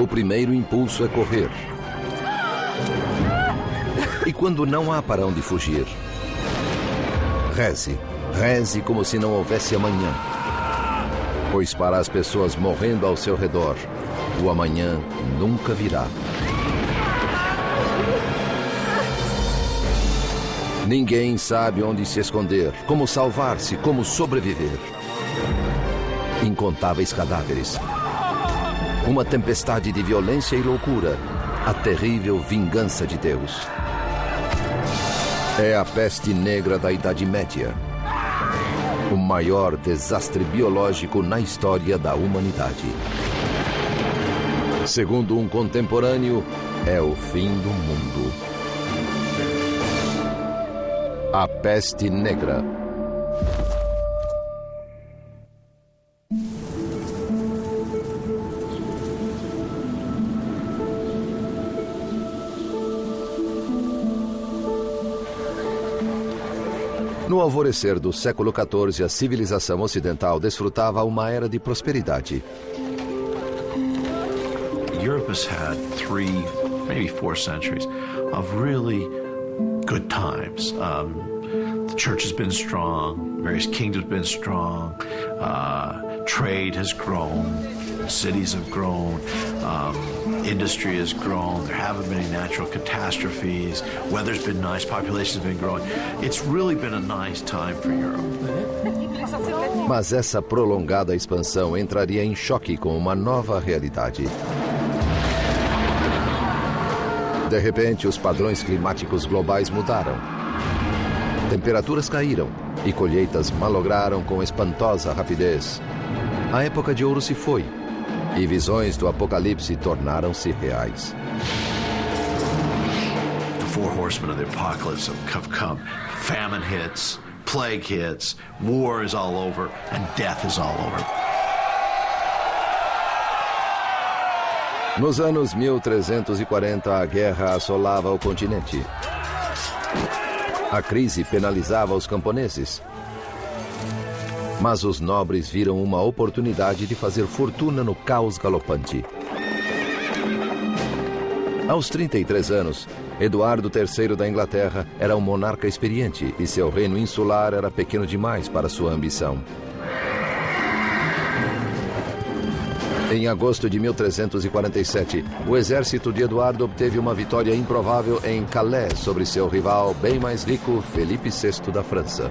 seu primeiro impulso é correr. E quando não há para onde fugir, reze. Reze como se não houvesse amanhã. Pois para as pessoas morrendo ao seu redor, o amanhã nunca virá. Ninguém sabe onde se esconder, como salvar-se, como sobreviver. Incontáveis cadáveres. Uma tempestade de violência e loucura. A terrível vingança de Deus. É a peste negra da Idade Média. O maior desastre biológico na história da humanidade. Segundo um contemporâneo, é o fim do mundo. A peste negra. No alvorecer do século XIV, a civilização ocidental desfrutava uma era de prosperidade. Europe has had 3, maybe 4 centuries of really good times. The church has been strong, various kingdoms have been strong, trade has grown, cities have grown, industry has grown, there haven't been any natural catastrophes, weather's been nice, population's been growing. It's really been a nice time for Europe. Mas essa prolongada expansão entraria em choque com uma nova realidade. De repente, os padrões climáticos globais mudaram. Temperaturas caíram e colheitas malograram com espantosa rapidez. A época de ouro se foi e visões do apocalipse tornaram-se reais. The 4 horsemen of the apocalypse have come. Famine hits, plague hits, war is all over, and death is all over. Nos anos 1340, a guerra assolava o continente. A crise penalizava os camponeses. Mas os nobres viram uma oportunidade de fazer fortuna no caos galopante. Aos 33 anos, Eduardo III da Inglaterra era um monarca experiente e seu reino insular era pequeno demais para sua ambição. Em agosto de 1347, o exército de Eduardo obteve uma vitória improvável em Calais sobre seu rival bem mais rico, Felipe VI da França.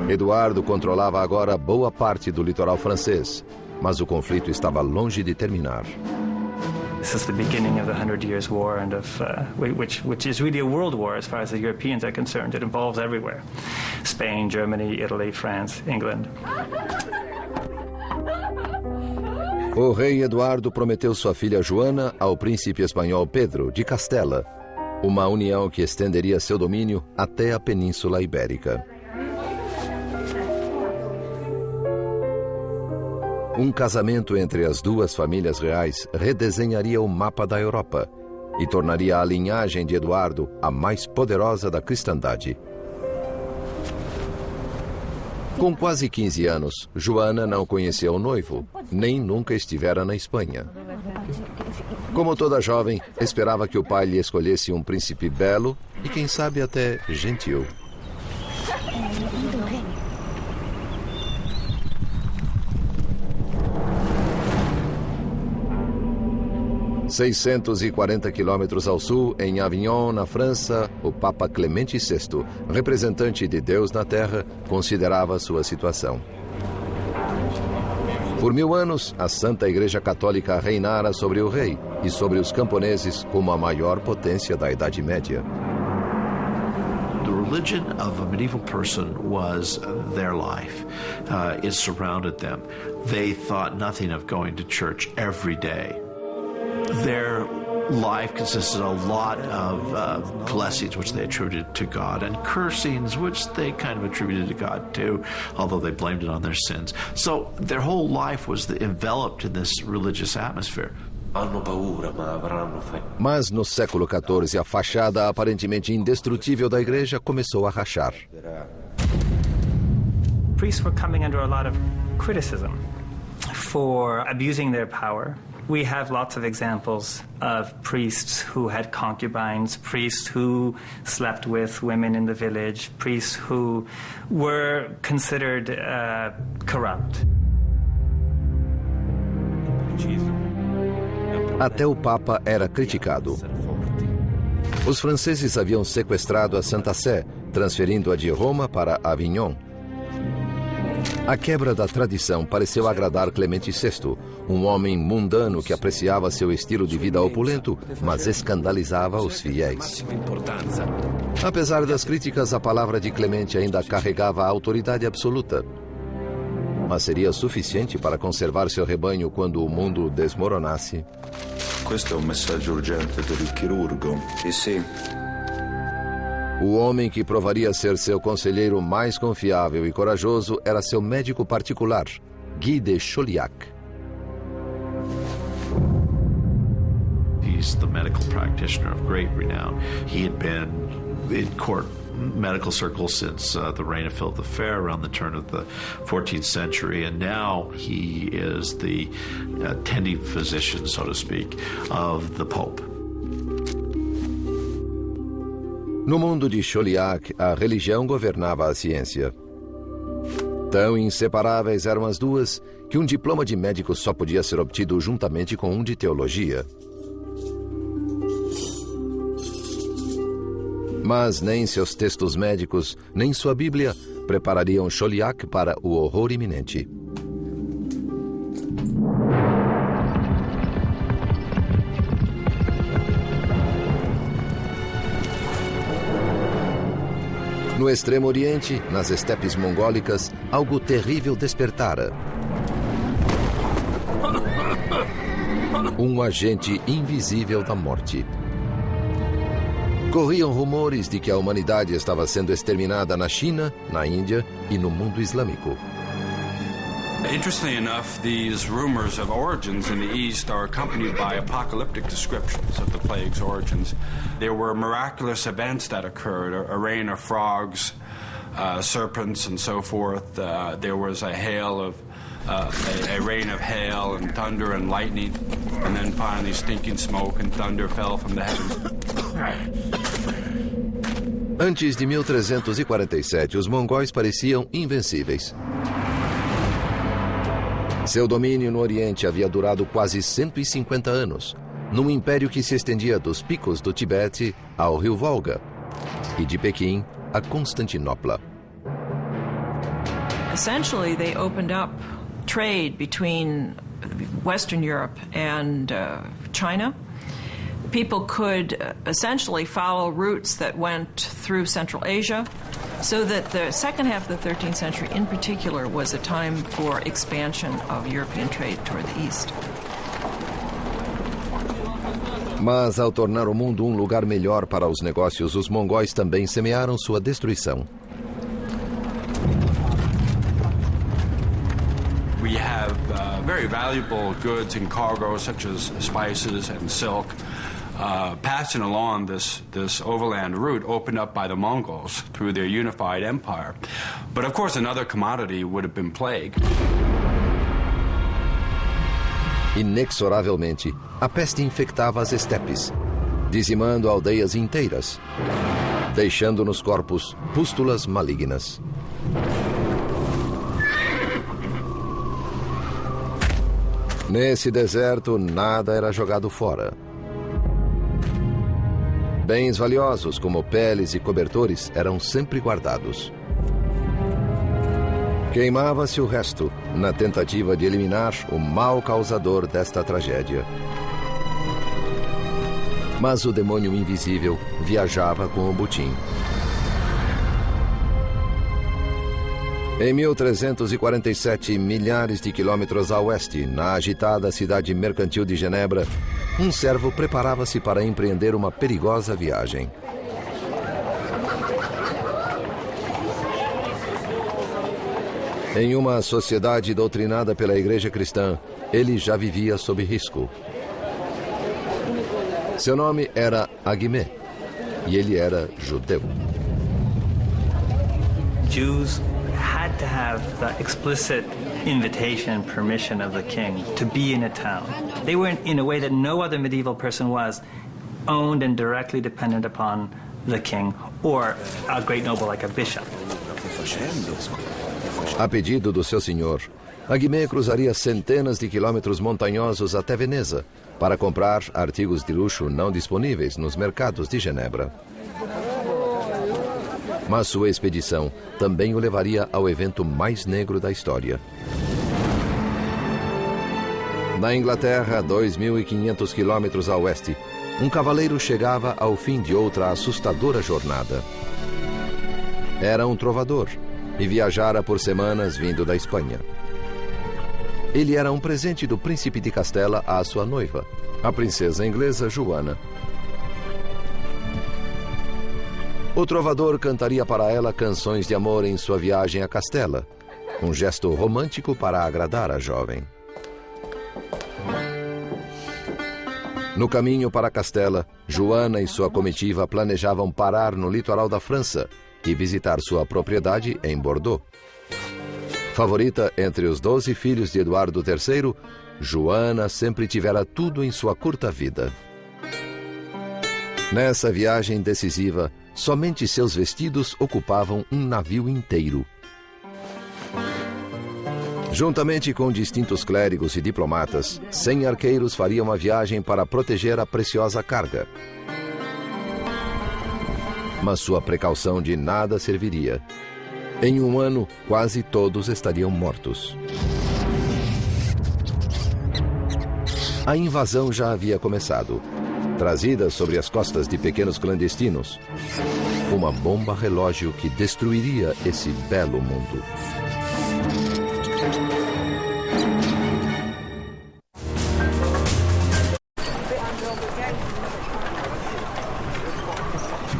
Eduardo controlava agora boa parte do litoral francês, mas o conflito estava longe de terminar. This is the beginning of the 100 Years' War, and which is really a world war as far as the Europeans are concerned. It involves everywhere: Spain, Germany, Italy, France, England. O rei Eduardo prometeu sua filha Joana ao príncipe espanhol Pedro de Castela, uma união que estenderia seu domínio até a Península Ibérica. Um casamento entre as duas famílias reais redesenharia o mapa da Europa e tornaria a linhagem de Eduardo a mais poderosa da cristandade. Com quase 15 anos, Joana não conhecia o noivo, nem nunca estivera na Espanha. Como toda jovem, esperava que o pai lhe escolhesse um príncipe belo e, quem sabe, até gentil. ...640 quilômetros ao sul, em Avignon, na França, o Papa Clemente VI, representante de Deus na Terra, considerava sua situação. Por 1000 anos, a Santa Igreja Católica reinara sobre o rei e sobre os camponeses como a maior potência da Idade Média. The religion of a medieval person was their life. It surrounded them. They thought nothing of going to church every day. Their life consisted of a lot of blessings which they attributed to God and cursings which they kind of attributed to God too, although they blamed it on their sins. So their whole life was enveloped in this religious atmosphere. Mas no século XIV, a fachada aparentemente indestrutível da igreja começou a rachar. Priests were coming under a lot of criticism. for abusing their power. We have lots of examples of priests who had concubines, priests who slept with women in the village, priests who were considered corrupt. Até o Papa era criticado. Os franceses haviam sequestrado a Santa Sé, transferindo-a de Roma para Avignon. A quebra da tradição pareceu agradar Clemente VI, um homem mundano que apreciava seu estilo de vida opulento, mas escandalizava os fiéis. Apesar das críticas, a palavra de Clemente ainda carregava a autoridade absoluta. Mas seria suficiente para conservar seu rebanho quando o mundo desmoronasse? Questo è un messaggio urgente per il chirurgo. Sì. O homem que provaria ser seu conselheiro mais confiável e corajoso era seu médico particular, Guy de Chauliac. He's the medical practitioner of great renown. He had been in court medical circles since the reign of Philip the Fair around the turn of the 14th century, and now he is the attending physician, so to speak, of the Pope. No mundo de Chauliac, a religião governava a ciência. Tão inseparáveis eram as duas que um diploma de médico só podia ser obtido juntamente com um de teologia. Mas nem seus textos médicos, nem sua Bíblia preparariam Chauliac para o horror iminente. No Extremo Oriente, nas estepes mongólicas, algo terrível despertara. Um agente invisível da morte. Corriam rumores de que a humanidade estava sendo exterminada na China, na Índia e no mundo islâmico. Interestingly enough, these rumors of origins in the East are accompanied by apocalyptic descriptions of the plague's origins. There were miraculous events that occurred, a rain of frogs, serpents, and so forth. There was a rain of hail and thunder and lightning, and then finally stinking smoke and thunder fell from the heavens. Antes de 1347, os mongóis pareciam invencíveis. Seu domínio no Oriente havia durado quase 150 anos, num império que se estendia dos picos do Tibete ao rio Volga e de Pequim a Constantinopla. Essentially, they opened up trade between Western Europe and China. People could essentially follow routes that went through Central Asia, so that the second half of the 13th century in particular was a time for expansion of European trade toward the east. Mas ao tornar o mundo um lugar melhor para os negócios, os mongóis também semearam sua destruição. We have very valuable goods and cargo such as spices and silk. Passing along this overland route opened up by the Mongols through their unified empire. But of course another commodity would have been plague. Inexoravelmente, a peste infectava as estepes, dizimando aldeias inteiras, deixando nos corpos pústulas malignas. Nesse deserto, nada era jogado fora. Bens valiosos, como peles e cobertores, eram sempre guardados. Queimava-se o resto, na tentativa de eliminar o mal causador desta tragédia. Mas o demônio invisível viajava com o butim. Em 1347, milhares de quilômetros a oeste, na agitada cidade mercantil de Genebra, um servo preparava-se para empreender uma perigosa viagem. Em uma sociedade doutrinada pela Igreja Cristã, ele já vivia sob risco. Seu nome era Agimé, e ele era judeu. Jews had to have the explicit invitation and permission of the king to be in a town. They were, in a way that no other medieval person was, owned and directly dependent upon the king or a great noble like a bishop. A pedido do seu senhor, a Guimê cruzaria centenas de quilômetros montanhosos até Veneza para comprar artigos de luxo não disponíveis nos mercados de Genebra. Mas sua expedição também o levaria ao evento mais negro da história. Na Inglaterra, 2.500 quilômetros a oeste, um cavaleiro chegava ao fim de outra assustadora jornada. Era um trovador e viajara por semanas vindo da Espanha. Ele era um presente do príncipe de Castela à sua noiva, a princesa inglesa Joana. O trovador cantaria para ela canções de amor em sua viagem a Castela, um gesto romântico para agradar a jovem. No caminho para Castela, Joana e sua comitiva planejavam parar no litoral da França e visitar sua propriedade em Bordeaux. Favorita entre os 12 filhos de Eduardo III, Joana sempre tivera tudo em sua curta vida. Nessa viagem decisiva, somente seus vestidos ocupavam um navio inteiro. Juntamente com distintos clérigos e diplomatas, 100 arqueiros fariam a viagem para proteger a preciosa carga. Mas sua precaução de nada serviria. Em um ano, quase todos estariam mortos. A invasão já havia começado. Trazida sobre as costas de pequenos clandestinos, uma bomba relógio que destruiria esse belo mundo.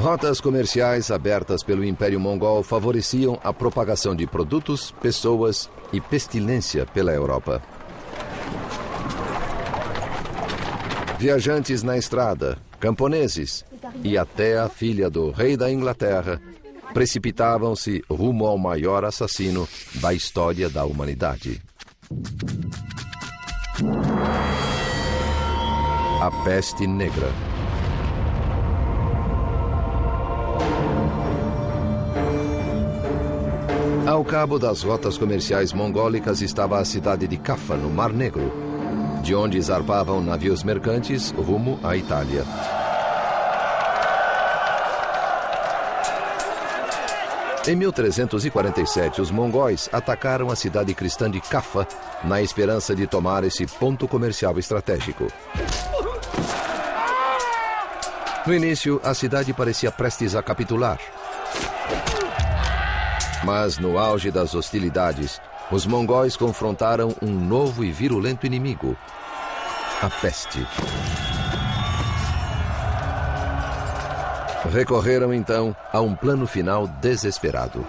Rotas comerciais abertas pelo Império Mongol favoreciam a propagação de produtos, pessoas e pestilência pela Europa. Viajantes na estrada, camponeses e até a filha do rei da Inglaterra precipitavam-se rumo ao maior assassino da história da humanidade. A Peste Negra. Ao cabo das rotas comerciais mongólicas estava a cidade de Caffa, no Mar Negro, de onde zarpavam navios mercantes rumo à Itália. Em 1347, os mongóis atacaram a cidade cristã de Caffa na esperança de tomar esse ponto comercial estratégico. No início, a cidade parecia prestes a capitular. Mas no auge das hostilidades, os mongóis confrontaram um novo e virulento inimigo, a peste. Recorreram então a um plano final desesperado.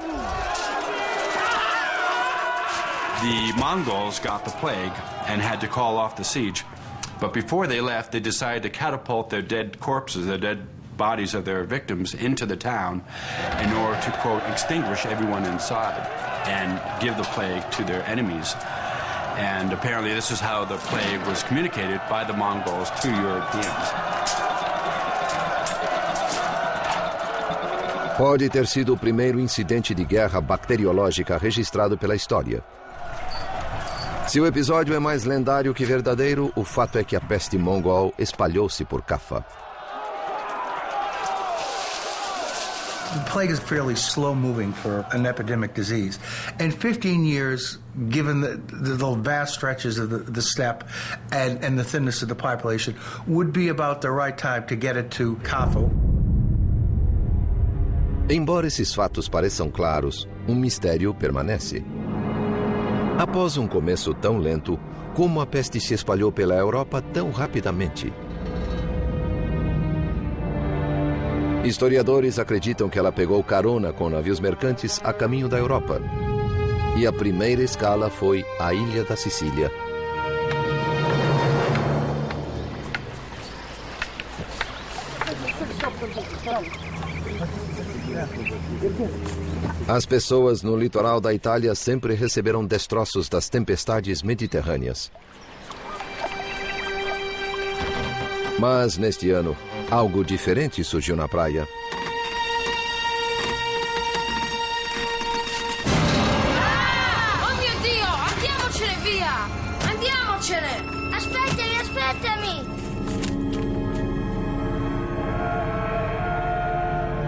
The Mongols got the plague and had to call off the siege. But before they left, they decided to catapult their dead corpses, their dead bodies of their victims, into the town in order to, quote, extinguish everyone inside and give the plague to their enemies. And apparently this is how the plague was communicated by the Mongols to Europeans. Pode ter sido o primeiro incidente de guerra bacteriológica registrado pela história. Se o episódio é mais lendário que verdadeiro, o fato é que a peste mongol espalhou-se por Caffa. The plague is fairly slow-moving for an epidemic disease. In 15 years, given the vast stretches of the steppe and the thinness of the population, would be about the right time to get it to Caffa. Embora esses fatos pareçam claros, um mistério permanece. Após um começo tão lento, como a peste se espalhou pela Europa tão rapidamente? Historiadores acreditam que ela pegou carona com navios mercantes a caminho da Europa. E a primeira escala foi a ilha da Sicília. As pessoas no litoral da Itália sempre receberam destroços das tempestades mediterrâneas. Mas, neste ano, algo diferente surgiu na praia. Oh mio Dio! Andiamocene via! Andiamocene! Aspettami!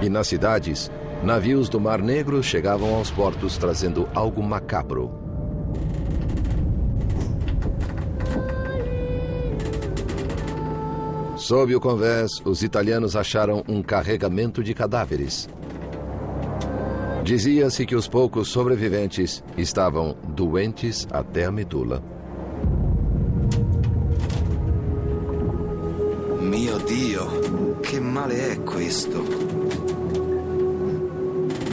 E nas cidades, navios do Mar Negro chegavam aos portos trazendo algo macabro. Sob o convés, os italianos acharam um carregamento de cadáveres. Dizia-se que os poucos sobreviventes estavam doentes até a medula. Mio Dio, che male è questo?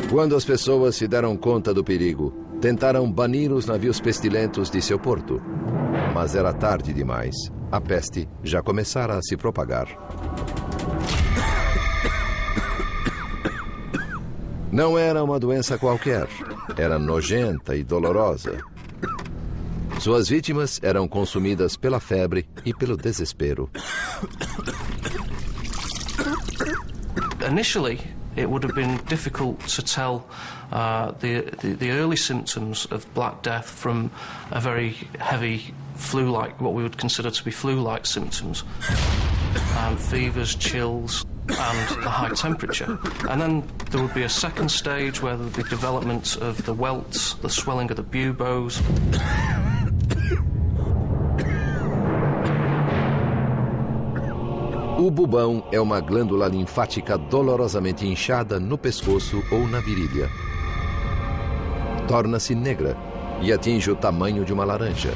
Quando as pessoas se deram conta do perigo, tentaram banir os navios pestilentos de seu porto. Mas era tarde demais. A peste já começara a se propagar. Não era uma doença qualquer. Era nojenta e dolorosa. Suas vítimas eram consumidas pela febre e pelo desespero. Initially, it would have been difficult to tell the early symptoms of Black Death from a very heavy flu-like, what we would consider to be flu-like symptoms. Fevers, chills, and a high temperature. And then there would be a second stage where the development of the welts, the swelling of the buboes. O bubão é uma glândula linfática dolorosamente inchada no pescoço ou na virilha. Torna-se negra e atinge o tamanho de uma laranja.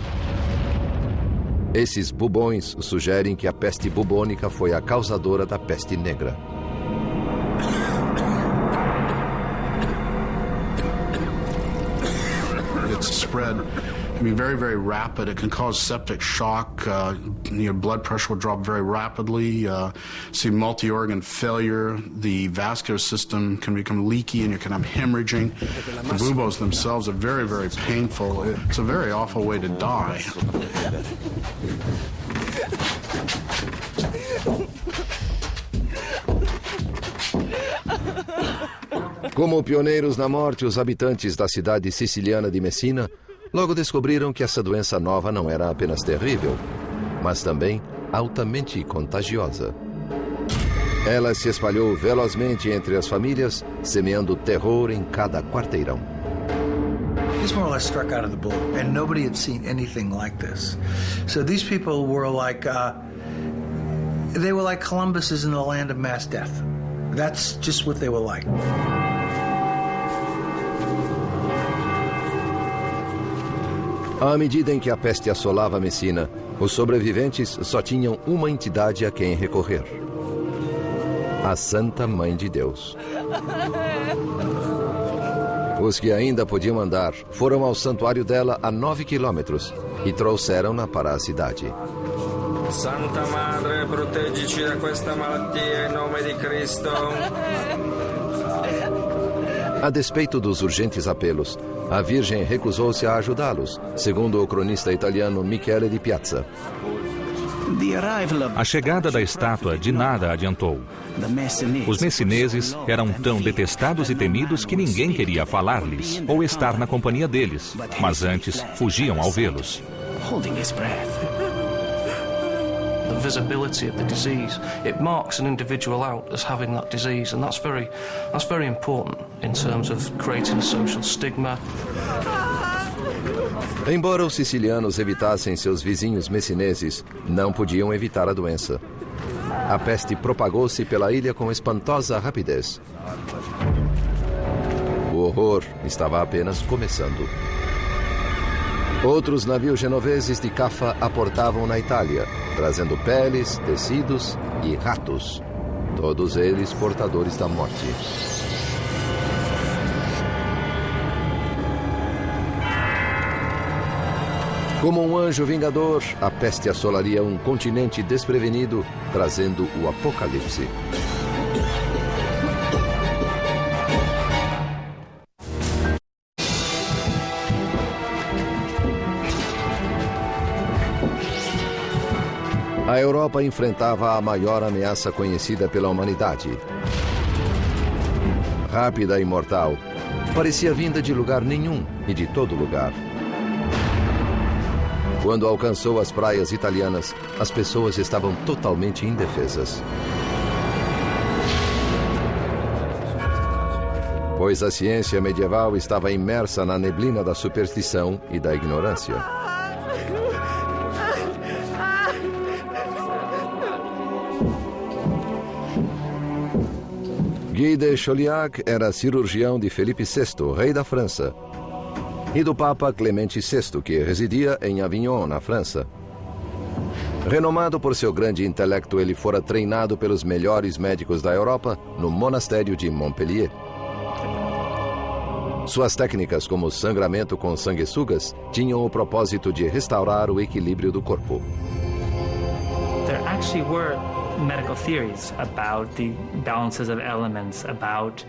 Esses bubões sugerem que a peste bubônica foi a causadora da peste negra. It's spread can be very, very rapid. It can cause septic shock. Your blood pressure will drop very rapidly. See multi-organ failure. The vascular system can become leaky and you can have hemorrhaging. The buboes themselves are very, very painful. It's a very awful way to die. Como pioneiros na morte, os habitantes da cidade siciliana de Messina logo descobriram que essa doença nova não era apenas terrível, mas também altamente contagiosa. Ela se espalhou velozmente entre as famílias, semeando terror em cada quarteirão. This more or less struck out of the blue, and nobody had seen anything like this. So these people were like, they were like Columbus in the land of mass death. That's just what they were like. À medida em que a peste assolava Messina, os sobreviventes só tinham uma entidade a quem recorrer: a Santa Mãe de Deus. Os que ainda podiam andar foram ao santuário dela a 9 quilômetros e trouxeram-na para a cidade. Santa Madre, proteggici da questa malattia em nome di Cristo. A despeito dos urgentes apelos, a Virgem recusou-se a ajudá-los, segundo o cronista italiano Michele di Piazza. A chegada da estátua de nada adiantou. Os messineses eram tão detestados e temidos que ninguém queria falar-lhes ou estar na companhia deles, mas antes fugiam ao vê-los. The visibility of the disease, it marks an individual out as having that disease, and that's very important in terms of creating a social stigma. Embora os sicilianos evitassem seus vizinhos messineses, não podiam evitar a doença. A peste propagou-se pela ilha com espantosa rapidez. O horror estava apenas começando. Outros navios genoveses de Caffa aportavam na Itália, trazendo peles, tecidos e ratos, todos eles portadores da morte. Como um anjo vingador, a peste assolaria um continente desprevenido, trazendo o apocalipse. A Europa enfrentava a maior ameaça conhecida pela humanidade. Rápida e mortal, parecia vinda de lugar nenhum e de todo lugar. Quando alcançou as praias italianas, as pessoas estavam totalmente indefesas. Pois a ciência medieval estava imersa na neblina da superstição e da ignorância. Guy de Chauliac era cirurgião de Felipe VI, rei da França, e do Papa Clemente VI, que residia em Avignon, na França. Renomado por seu grande intelecto, ele fora treinado pelos melhores médicos da Europa no monastério de Montpellier. Suas técnicas, como sangramento com sanguessugas, tinham o propósito de restaurar o equilíbrio do corpo. There actually were medical theories about the balances of elements, about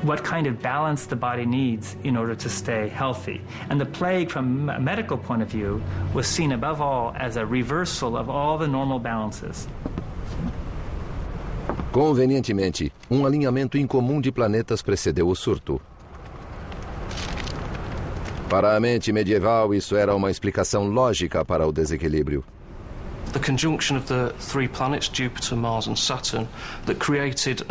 what kind of balance the body needs in order to stay healthy. And the plague, from a medical point of view, was seen above all as a reversal of all the normal balances. Convenientemente, um alinhamento incomum de planetas precedeu o surto. Para a mente medieval, isso era uma explicação lógica para o desequilíbrio. The conjunction of the three planets, Jupiter, Mars and Saturn, that created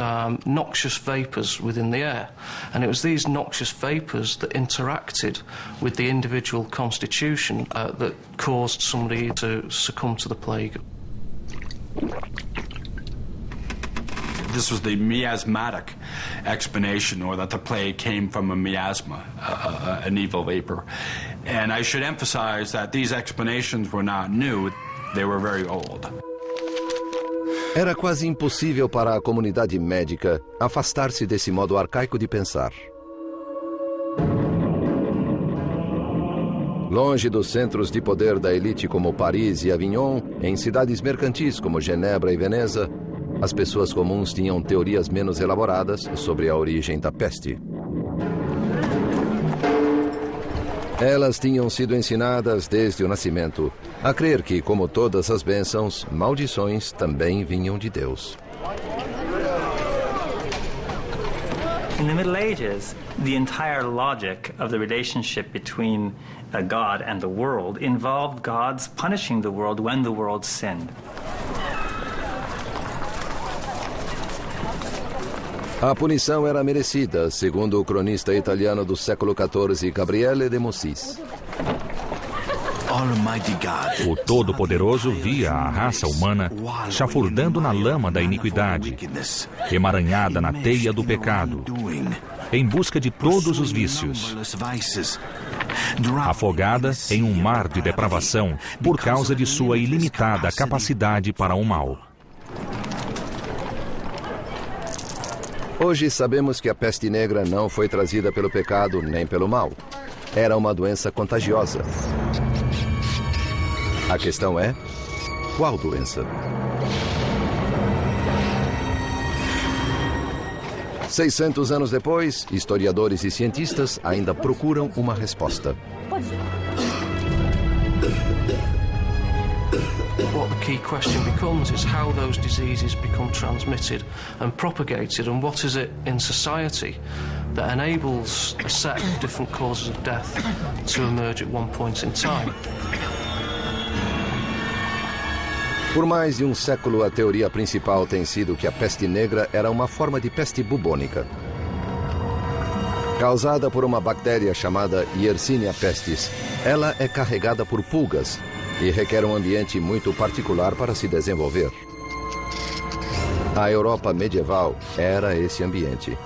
noxious vapours within the air. And it was these noxious vapours that interacted with the individual constitution that caused somebody to succumb to the plague. This was the miasmatic explanation, or that the plague came from a miasma, an evil vapor. And I should emphasize that these explanations were not new. They were very old. Era quase impossível para a comunidade médica afastar-se desse modo arcaico de pensar. Longe dos centros de poder da elite como Paris e Avignon, em cidades mercantis como Genebra e Veneza, as pessoas comuns tinham teorias menos elaboradas sobre a origem da peste. Elas tinham sido ensinadas desde o nascimento a crer que, como todas as bênçãos, maldições também vinham de Deus. In the Middle Ages, the entire logic of the relationship between God and the world involved God's punishing the world when the world sinned. A punição era merecida, segundo o cronista italiano do século XIV, Gabriele de Mussis. O Todo-Poderoso via a raça humana chafurdando na lama da iniquidade, emaranhada na teia do pecado, em busca de todos os vícios, afogada em um mar de depravação por causa de sua ilimitada capacidade para o mal. Hoje sabemos que a peste negra não foi trazida pelo pecado nem pelo mal. Era uma doença contagiosa. A questão é, qual doença? 600 anos depois, historiadores e cientistas ainda procuram uma resposta. What the key question becomes is how those diseases become transmitted and propagated, and what is it in society that enables a set of different causes of death to emerge at one point in time. Por mais de um século, a teoria principal tem sido que a peste negra era uma forma de peste bubônica, causada por uma bactéria chamada Yersinia pestis. Ela é carregada por pulgas e requer um ambiente muito particular para se desenvolver. A Europa medieval era esse ambiente.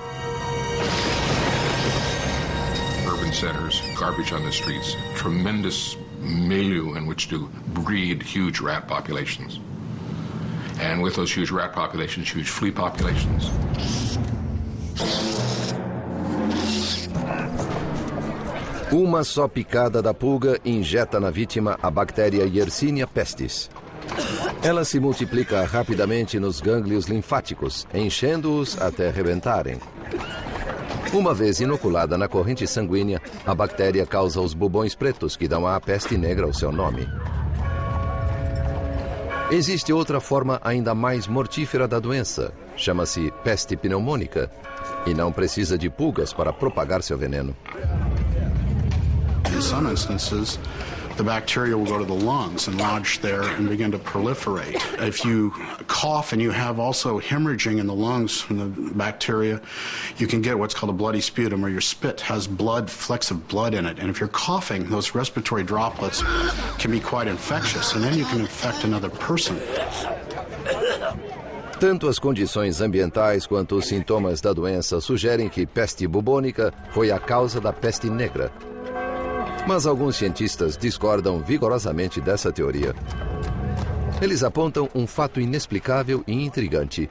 Urban centers, garbage on the streets, tremendous milieu in which to breed huge rat populations. And with those huge rat populations, huge flea populations. Uma só picada da pulga injeta na vítima a bactéria Yersinia pestis. Ela se multiplica rapidamente nos gânglios linfáticos, enchendo-os até rebentarem. Uma vez inoculada na corrente sanguínea, a bactéria causa os bubões pretos que dão à peste negra o seu nome. Existe outra forma ainda mais mortífera da doença. Chama-se peste pneumônica e não precisa de pulgas para propagar seu veneno. In some instances, the bacteria will go to the lungs and lodge there and begin to proliferate. If you cough and you have also hemorrhaging in the lungs from the bacteria, you can get what's called a bloody sputum, or your spit has blood, flecks of blood in it. And if you're coughing, those respiratory droplets can be quite infectious, and then you can infect another person. Tanto as condições ambientais quanto os sintomas da doença sugerem que peste bubônica foi a causa da peste negra. Mas alguns cientistas discordam vigorosamente dessa teoria. Eles apontam um fato inexplicável e intrigante: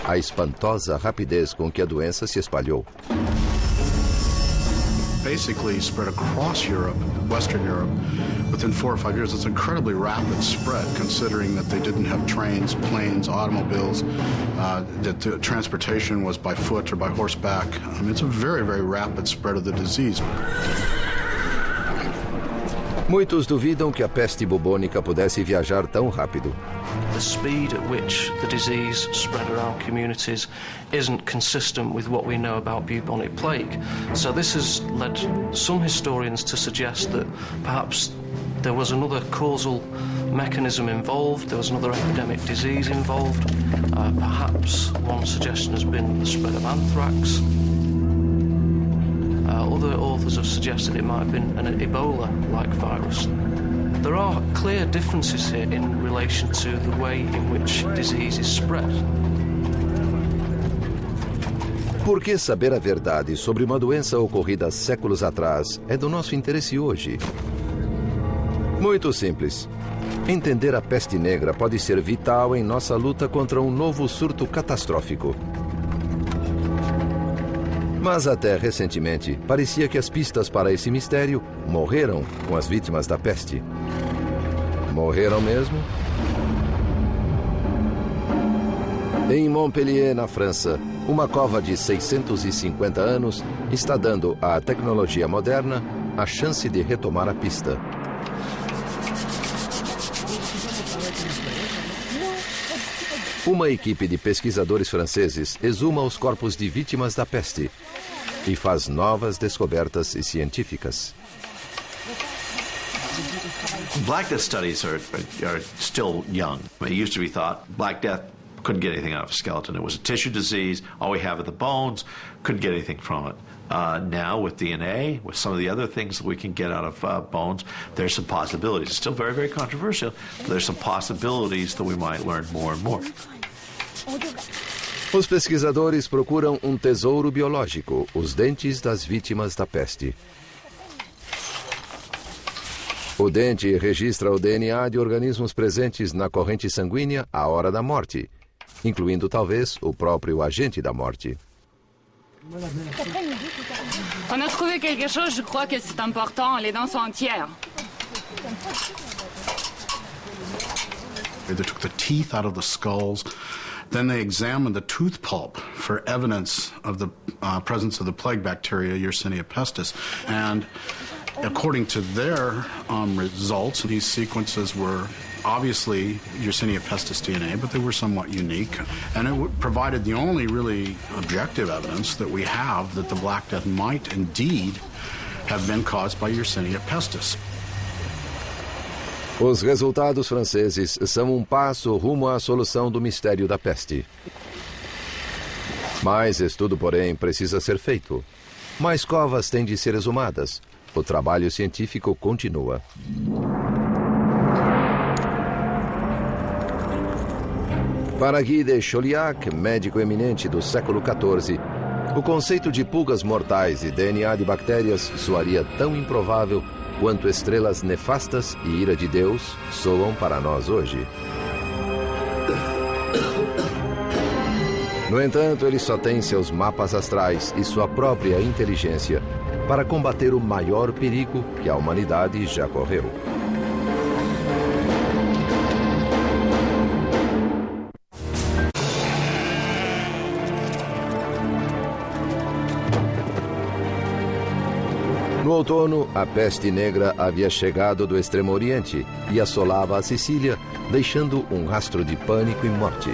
a espantosa rapidez com que a doença se espalhou. Basically spread across Europe, Western Europe, within 4 or 5 years. It's incredibly rapid spread, considering that they didn't have trains, planes, automobiles, that the transportation was by foot or by horseback. It's a very, very rapid spread of the disease. Muitos duvidam que a peste bubônica pudesse viajar tão rápido. The speed at which the disease spread around communities isn't consistent with what we know about bubonic plague. So this has led some historians to suggest that perhaps there was another causal mechanism involved, there was another epidemic disease involved. Perhaps one suggestion has been the spread of anthrax. Other authors have suggested it might have been an Ebola-like virus. There are clear differences here in relation to the way in which disease is spread. Por que saber a verdade sobre uma doença ocorrida séculos atrás é do nosso interesse hoje? Muito simples. Entender a peste negra pode ser vital em nossa luta contra um novo surto catastrófico. Mas até recentemente, parecia que as pistas para esse mistério morreram com as vítimas da peste. Morreram mesmo? Em Montpellier, na França, uma cova de 650 anos está dando à tecnologia moderna a chance de retomar a pista. Uma equipe de pesquisadores franceses exuma os corpos de vítimas da peste e faz novas descobertas científicas. Black Death studies are still young. It used to be thought Black Death couldn't get anything out of a skeleton. It was a tissue disease. All we have are the bones. Couldn't get anything from it. Now with DNA, with some of the other things that we can get out of bones, there's some possibilities. It's still very, very controversial, but there's some possibilities that we might learn more and more. Os pesquisadores procuram um tesouro biológico, os dentes das vítimas da peste. O dente registra o DNA de organismos presentes na corrente sanguínea à hora da morte, incluindo talvez o próprio agente da morte. On a trouvé quelque chose, je crois que c'est important, les dents sont entières. They took the teeth out of the skulls. Then they examined the tooth pulp for evidence of the presence of the plague bacteria, Yersinia pestis. And according to their results, these sequences were obviously Yersinia pestis DNA, but they were somewhat unique. And it provided the only really objective evidence that we have that the Black Death might indeed have been caused by Yersinia pestis. Os resultados franceses são um passo rumo à solução do mistério da peste. Mais estudo, porém, precisa ser feito. Mais covas têm de ser exumadas. O trabalho científico continua. Para Guy de Chauliac, médico eminente do século XIV, o conceito de pulgas mortais e DNA de bactérias soaria tão improvável quanto estrelas nefastas e ira de Deus soam para nós hoje. No entanto, ele só tem seus mapas astrais e sua própria inteligência para combater o maior perigo que a humanidade já correu. No outono, a peste negra havia chegado do Extremo Oriente e assolava a Sicília, deixando um rastro de pânico e morte.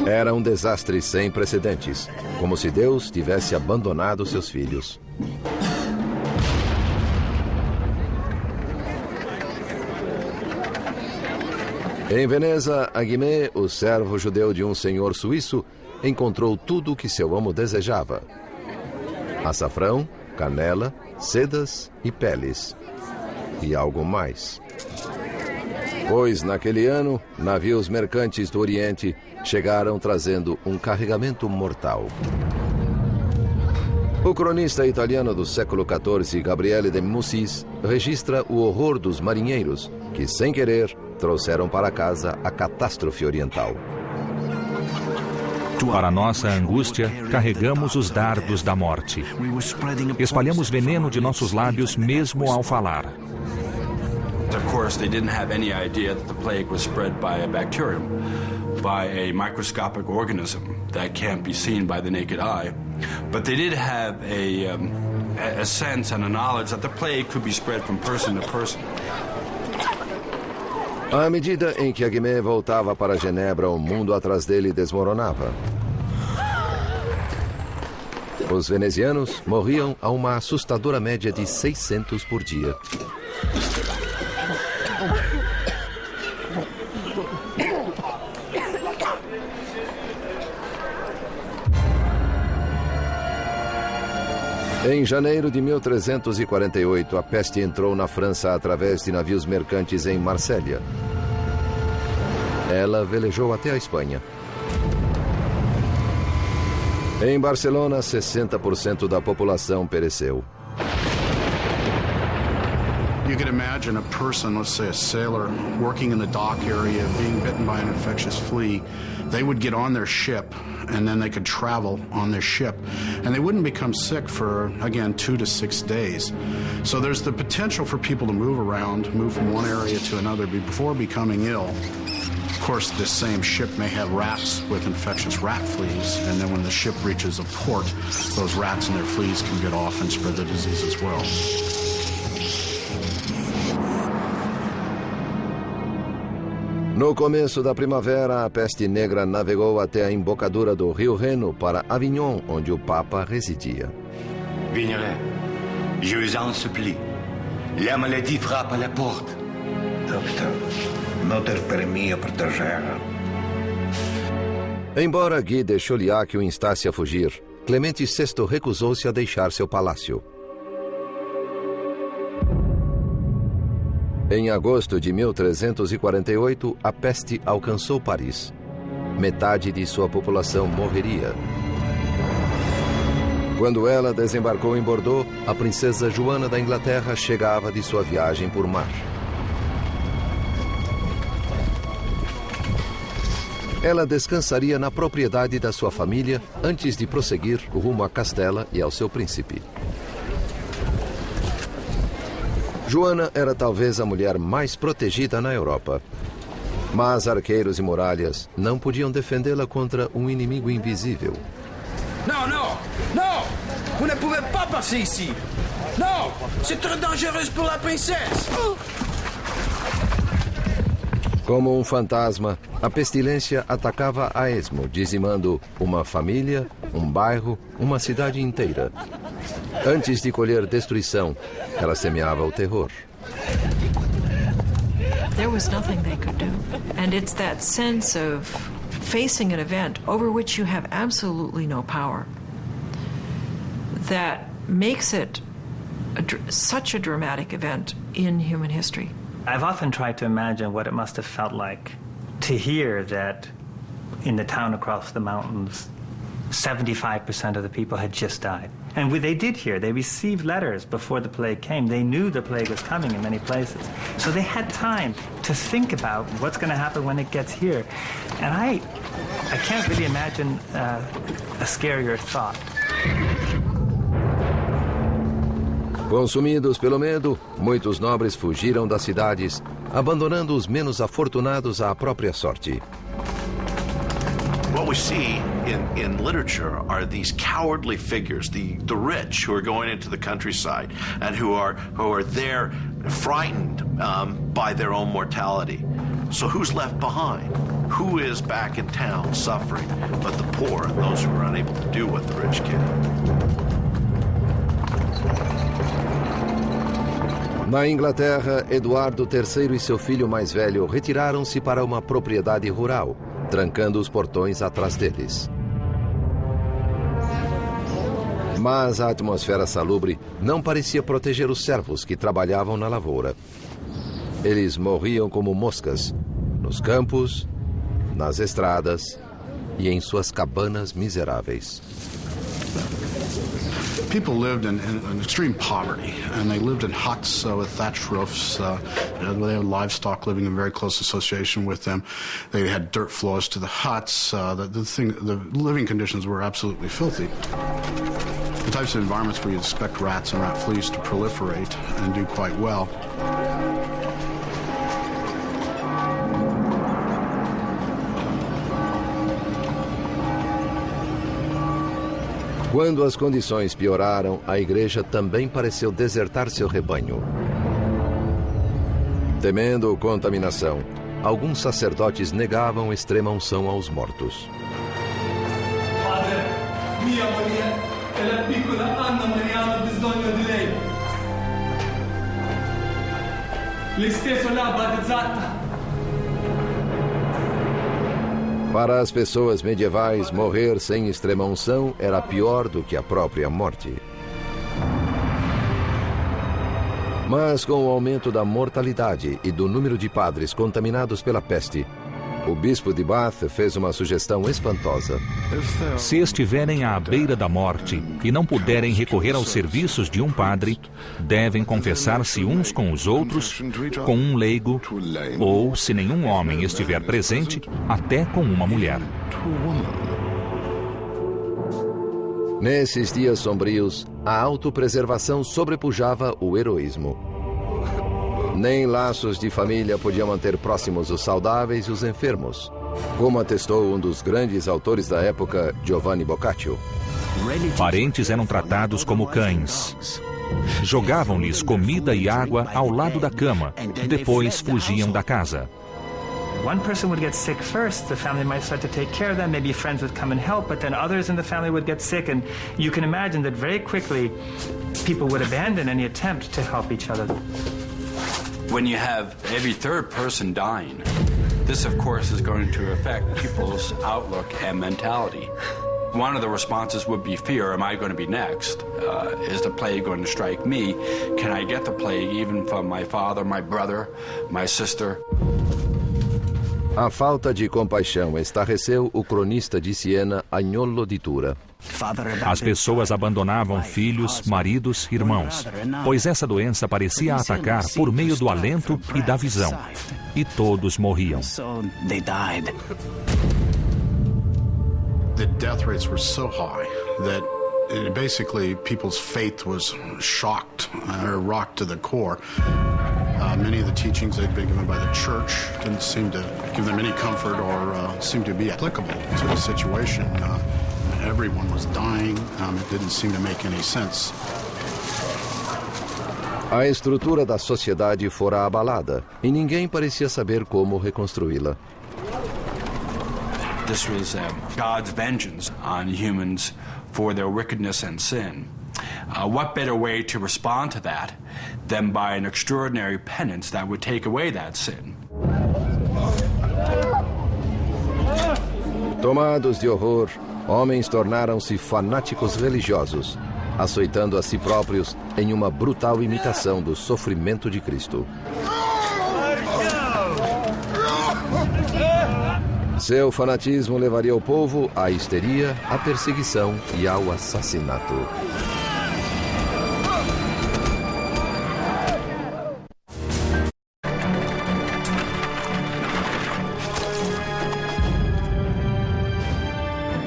Era um desastre sem precedentes, como se Deus tivesse abandonado seus filhos. Em Veneza, Aguimé, o servo judeu de um senhor suíço, encontrou tudo o que seu amo desejava: açafrão, canela, sedas e peles. E algo mais. Pois, naquele ano, navios mercantes do Oriente chegaram trazendo um carregamento mortal. O cronista italiano do século XIV, Gabriele de Mussis, registra o horror dos marinheiros que, sem querer, trouxeram para casa a catástrofe oriental. Para nossa angústia, carregamos os dardos da morte. Espalhamos veneno de nossos lábios mesmo ao falar. Of course, they didn't have any idea that the plague was spread by a bacterium, by a microscopic organism that can't be seen by the naked eye. But they did have a sense and a knowledge that the plague could be spread from person to person. À medida em que Aguimé voltava para Genebra, o mundo atrás dele desmoronava. Os venezianos morriam a uma assustadora média de 600 por dia. Em janeiro de 1348, a peste entrou na França através de navios mercantes em Marsella. Ela velejou até a Espanha. Em Barcelona, 60% da população pereceu. You could imagine a person, let's say a sailor, working in the dock area, being bitten by an infectious flea. They would get on their ship, and then they could travel on their ship. And they wouldn't become sick for, again, 2 to 6 days. So there's the potential for people to move around, move from one area to another before becoming ill. Of course, this same ship may have rats with infectious rat fleas, and then when the ship reaches a port, those rats and their fleas can get off and spread the disease as well. No começo da primavera, a peste negra navegou até a embocadura do rio Reno para Avignon, onde o Papa residia. Vigneray, je vous en supplie. La maladie frappe à la porte. Doctor, não ter para mim a proteger. Embora Guy de Chauliac o instasse a fugir, Clemente VI recusou-se a deixar seu palácio. Em agosto de 1348, a peste alcançou Paris. Metade de sua população morreria. Quando ela desembarcou em Bordeaux, a princesa Joana da Inglaterra chegava de sua viagem por mar. Ela descansaria na propriedade da sua família antes de prosseguir rumo a Castela e ao seu príncipe. Joana era talvez a mulher mais protegida na Europa. Mas arqueiros e muralhas não podiam defendê-la contra um inimigo invisível. Não, não, não! Vous ne pouvez pas passer ici! Non! C'est trop dangereux pour la princesse! Como um fantasma, a pestilência atacava a esmo, dizimando uma família, um bairro, uma cidade inteira. Antes de colher destruição, ela semeava o terror. There was nothing they could do. And it's that sense of facing an event over which you have absolutely no power that makes it such a dramatic event in human history. I've often tried to imagine what it must have felt like to hear that in the town across the mountains, 75% of the people had just died. And they did hear, they received letters before the plague came. They knew the plague was coming in many places. So they had time to think about what's going to happen when it gets here. And I can't really imagine a scarier thought. Consumidos pelo medo, muitos nobres fugiram das cidades, abandonando os menos afortunados à própria sorte. What we see in literature are these cowardly figures, the rich who are going into the countryside and who are there frightened by their own mortality. So who's left behind? Who is back in town suffering but the poor and those who are unable to do what the rich can? Na Inglaterra, Eduardo III e seu filho mais velho retiraram-se para uma propriedade rural, trancando os portões atrás deles. Mas a atmosfera salubre não parecia proteger os servos que trabalhavam na lavoura. Eles morriam como moscas, nos campos, nas estradas e em suas cabanas miseráveis. People lived in extreme poverty, and they lived in huts with thatched roofs. They had livestock living in very close association with them. They had dirt floors to the huts. The living conditions were absolutely filthy. The types of environments where you expect rats and rat fleas to proliferate and do quite well. Quando as condições pioraram, a igreja também pareceu desertar seu rebanho. Temendo contaminação, alguns sacerdotes negavam extrema unção aos mortos. Padre, mia moglie e la piccola Anna Maria hanno bisogno di lei. Lei stesso l'ha battezzata. Para as pessoas medievais, morrer sem extrema unção era pior do que a própria morte. Mas com o aumento da mortalidade e do número de padres contaminados pela peste, o bispo de Bath fez uma sugestão espantosa. Se estiverem à beira da morte e não puderem recorrer aos serviços de um padre, devem confessar-se uns com os outros, com um leigo, ou, se nenhum homem estiver presente, até com uma mulher. Nesses dias sombrios, a autopreservação sobrepujava o heroísmo. Nem laços de família podiam manter próximos os saudáveis e os enfermos, como atestou um dos grandes autores da época, Giovanni Boccaccio. Parentes eram tratados como cães. Jogavam-lhes comida e água ao lado da cama, depois fugiam da casa. One person would get sick first, the family might start to take care of them, maybe friends would come and help, but then others in the family would get sick, and you can imagine that very quickly people would abandon any attempt to help each other. When you have every third person dying, this of course is going to affect people's outlook and mentality. One of the responses would be fear. Am I going to be next? Is the plague going to strike me? Can I get the plague even from my father, my brother, my sister? A falta de compaixão estarreceu o cronista de Siena, Agnolo di Tura. As pessoas abandonavam filhos, maridos, irmãos, pois essa doença parecia atacar por meio do alento e da visão. E todos morriam. The death rates were so high that basically people's faith was shocked or rocked to the core. Many of the teachings they'd been given by the church didn't seem to give them any comfort or seem to be applicable to the situation. Everyone was dying. It didn't seem to make any sense. A estrutura da sociedade fora abalada e ninguém parecia saber como reconstruí-la. This was God's vengeance on humans for their wickedness and sin. What better way to respond to that than by an extraordinary penance that would take away that sin? Tomados de horror, homens tornaram-se fanáticos religiosos, açoitando a si próprios em uma brutal imitação do sofrimento de Cristo. Seu fanatismo levaria o povo à histeria, à perseguição e ao assassinato.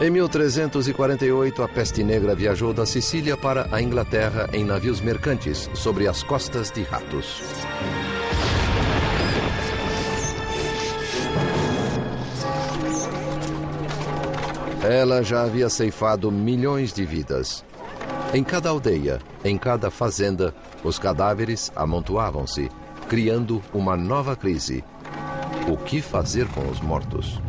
Em 1348, a peste negra viajou da Sicília para a Inglaterra em navios mercantes sobre as costas de ratos. Ela já havia ceifado milhões de vidas. Em cada aldeia, em cada fazenda, os cadáveres amontoavam-se, criando uma nova crise. O que fazer com os mortos?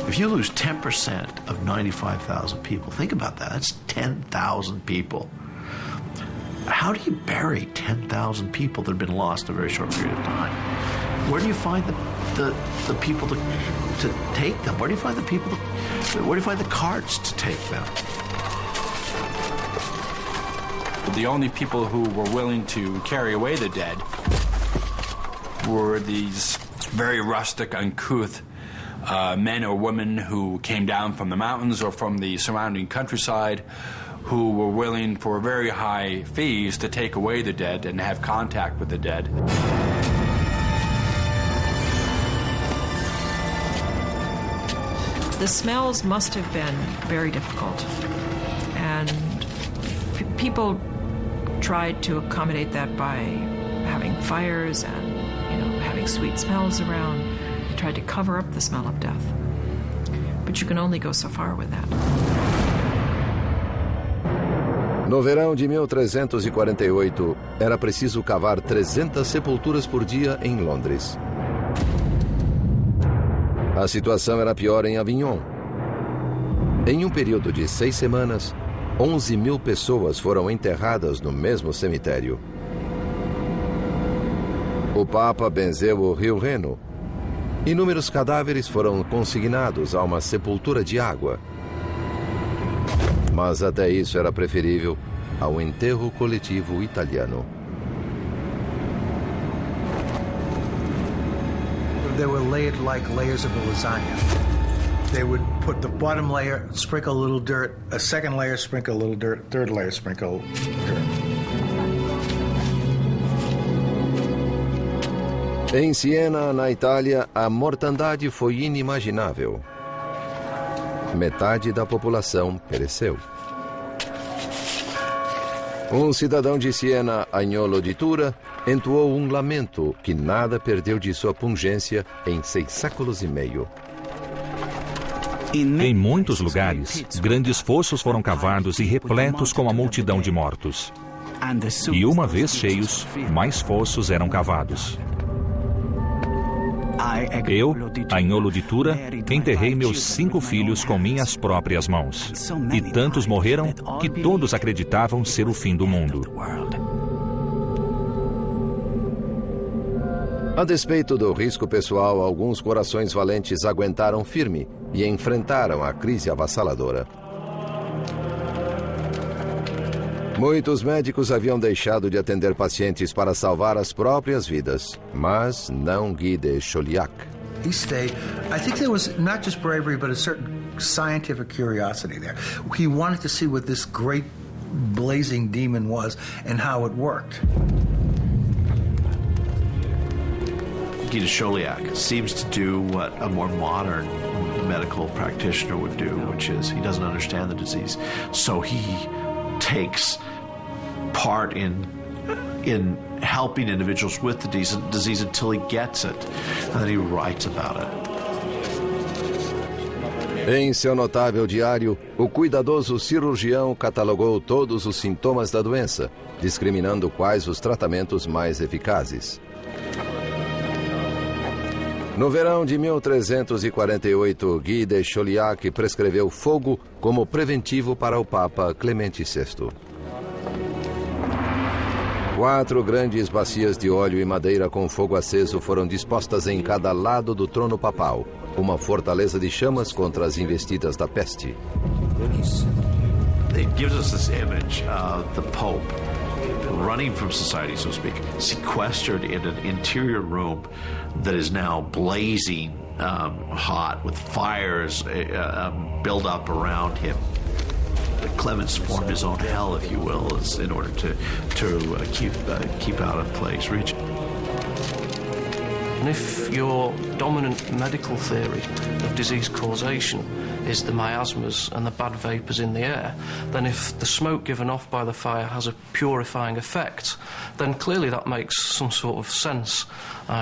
If you lose 10% of 95,000 people, think about that. That's 10,000 people. How do you bury 10,000 people that have been lost in a very short period of time? Where do you find the people to take them? Where do you find the people? Where do you find the carts to take them? The only people who were willing to carry away the dead were these very rustic, uncouth men or women who came down from the mountains or from the surrounding countryside, who were willing for very high fees to take away the dead and have contact with the dead. The smells must have been very difficult, and people tried to accommodate that by having fires and, having sweet smells around. They tried to cover up the smell of death. But you can only go so far with that. No verão de 1348, era preciso cavar 300 sepulturas por dia em Londres. A situação era pior em Avignon. Em um período de 6 semanas, 11.000 pessoas foram enterradas no mesmo cemitério. O Papa benzeu o rio Reno. Inúmeros cadáveres foram consignados a uma sepultura de água. Mas até isso era preferível ao enterro coletivo italiano. They were layered like layers of a lasagna. They would put the bottom layer, sprinkle a little dirt, a second layer, sprinkle a little dirt, third layer, sprinkle dirt. Em Siena, na Itália, a mortandade foi inimaginável. Metade da população pereceu. Um cidadão de Siena, Agnolo di Tura, entoou um lamento que nada perdeu de sua pungência em 6 séculos e meio. Em muitos lugares, grandes fossos foram cavados e repletos com a multidão de mortos. E uma vez cheios, mais fossos eram cavados. Eu, Agnolo di Tura, enterrei meus 5 filhos com minhas próprias mãos. E tantos morreram que todos acreditavam ser o fim do mundo. A despeito do risco pessoal, alguns corações valentes aguentaram firme e enfrentaram a crise avassaladora. Muitos médicos haviam deixado de atender pacientes para salvar as próprias vidas, mas não Guy de Chauliac. He stayed. I think there was not just bravery, but a certain scientific curiosity there. He wanted to see what this great blazing demon was and how it worked. Guy de Chauliac seems to do what a more modern medical practitioner would do, which is he doesn't understand the disease, so he takes part in helping individuals with the disease until he gets it, and then he writes about it. Em seu notável diário, o cuidadoso cirurgião catalogou todos os sintomas da doença, discriminando quais os tratamentos mais eficazes. No verão de 1348, Guy de Chauliac prescreveu fogo como preventivo para o Papa Clemente VI. 4 grandes bacias de óleo e madeira com fogo aceso foram dispostas em cada lado do trono papal, uma fortaleza de chamas contra as investidas da peste. It gives us this image of the Pope running from society, so to speak, sequestered in an interior room that is now blazing hot with fires build up around him. Clemens formed his own hell, if you will, in order to keep out of plague's region. And if your dominant medical theory of disease causation is the miasmas and the bad vapours in the air, then if the smoke given off by the fire has a purifying effect, then clearly that makes some sort of sense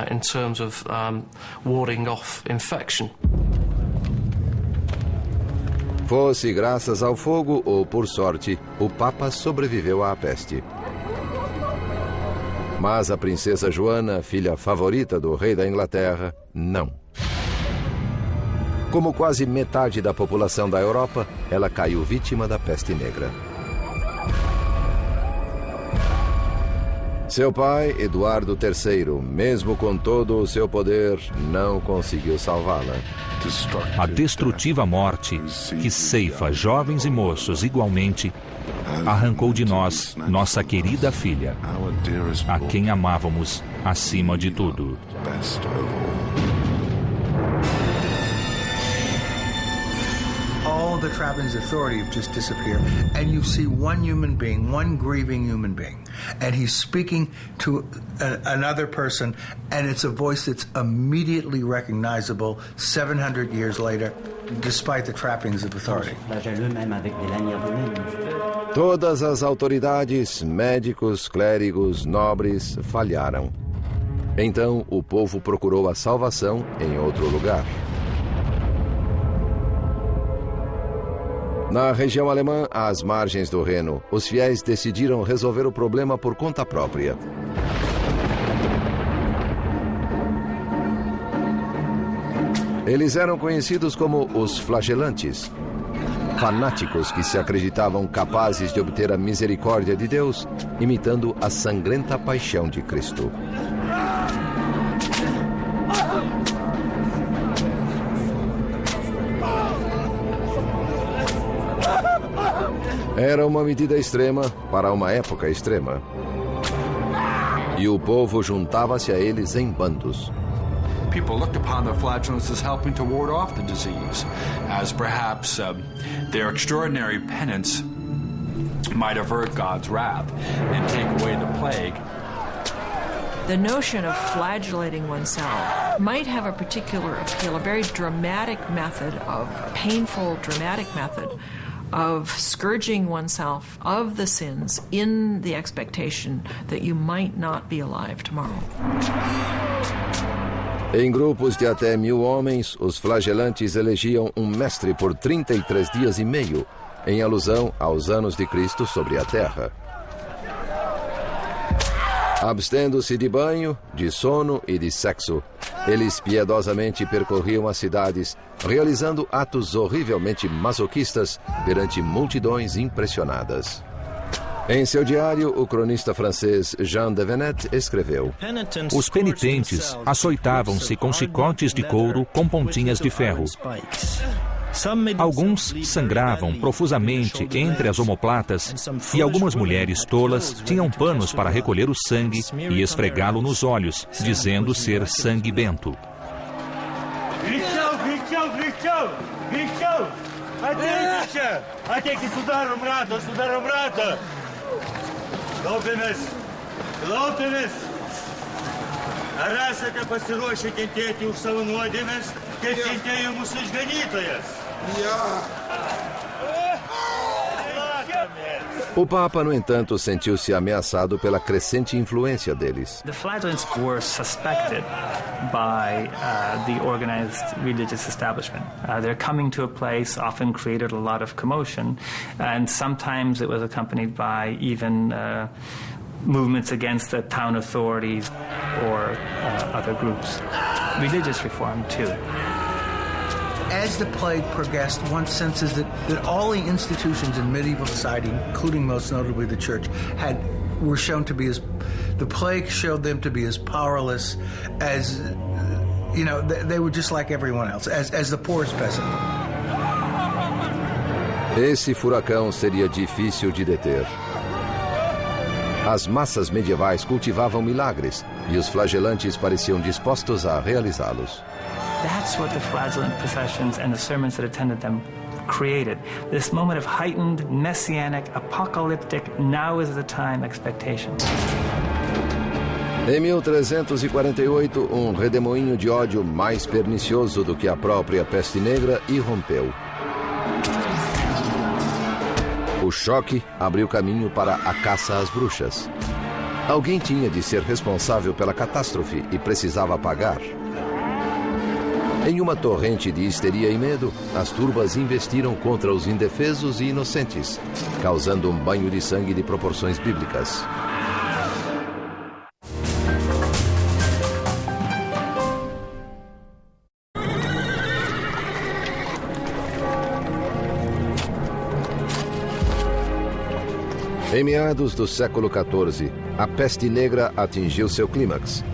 in terms of warding off infection. Fosse graças ao fogo ou por sorte, o Papa sobreviveu à peste. Mas a princesa Joana, filha favorita do rei da Inglaterra, não. Como quase metade da população da Europa, ela caiu vítima da peste negra. Seu pai, Eduardo III, mesmo com todo o seu poder, não conseguiu salvá-la. A destrutiva morte, que ceifa jovens e moços igualmente, arrancou de nós nossa querida filha, a quem amávamos acima de tudo. All the trappings of authority have just disappeared, and you see one human being, one grieving human being, and he's speaking to another person, and it's a voice that's immediately recognizable 700 years later, despite the trappings of authority. Todas as autoridades, médicos, clérigos, nobres, falharam. Então o povo procurou a salvação em outro lugar. Na região alemã, às margens do Reno, os fiéis decidiram resolver o problema por conta própria. Eles eram conhecidos como os flagelantes, fanáticos que se acreditavam capazes de obter a misericórdia de Deus, imitando a sangrenta paixão de Cristo. Era uma medida extrema para uma época extrema. E o povo juntava-se a eles em bandos. People looked upon the flagellants as helping to ward off the disease, as perhaps their extraordinary penance might avert God's wrath and take away the plague. The notion of flagellating oneself might have a particular appeal, a very dramatic method of, painful, dramatic method of scourging oneself of the sins in the expectation that you might not be alive tomorrow. Em grupos de até 1000 homens, os flagelantes elegiam um mestre por 33 dias e meio, em alusão aos anos de Cristo sobre a terra. Abstendo-se de banho, de sono e de sexo, eles piedosamente percorriam as cidades, realizando atos horrivelmente masoquistas perante multidões impressionadas. Em seu diário, o cronista francês Jean de Venette escreveu: Os penitentes açoitavam-se com chicotes de couro com pontinhas de ferro. Alguns sangravam profusamente entre as omoplatas e algumas mulheres tolas tinham panos para recolher o sangue e esfregá-lo nos olhos, dizendo ser sangue bento. O Papa, no entanto, sentiu-se ameaçado pela crescente influência deles. The flagellants were suspected by the organized religious establishment. Their coming to a place often created a lot of commotion, and sometimes it was accompanied by even movements against the town authorities or other groups. Religious reform, too. As the plague progressed, one senses that all the institutions in medieval society, including most notably the church, were shown to be the plague showed them to be as powerless as, they were just like everyone else, as the poorest peasant. Esse furacão seria difícil de deter. As massas medievais cultivavam milagres e os flagelantes pareciam dispostos a realizá-los. That's what the flagellant processions and the sermons that attended them created. This moment of heightened, messianic, apocalyptic, now is the time expectation. Em 1348, um redemoinho de ódio mais pernicioso do que a própria peste negra irrompeu. O choque abriu caminho para a caça às bruxas. Alguém tinha de ser responsável pela catástrofe e precisava pagar. Em uma torrente de histeria e medo, as turbas investiram contra os indefesos e inocentes, causando um banho de sangue de proporções bíblicas. Em meados do século XIV, a peste negra atingiu seu clímax,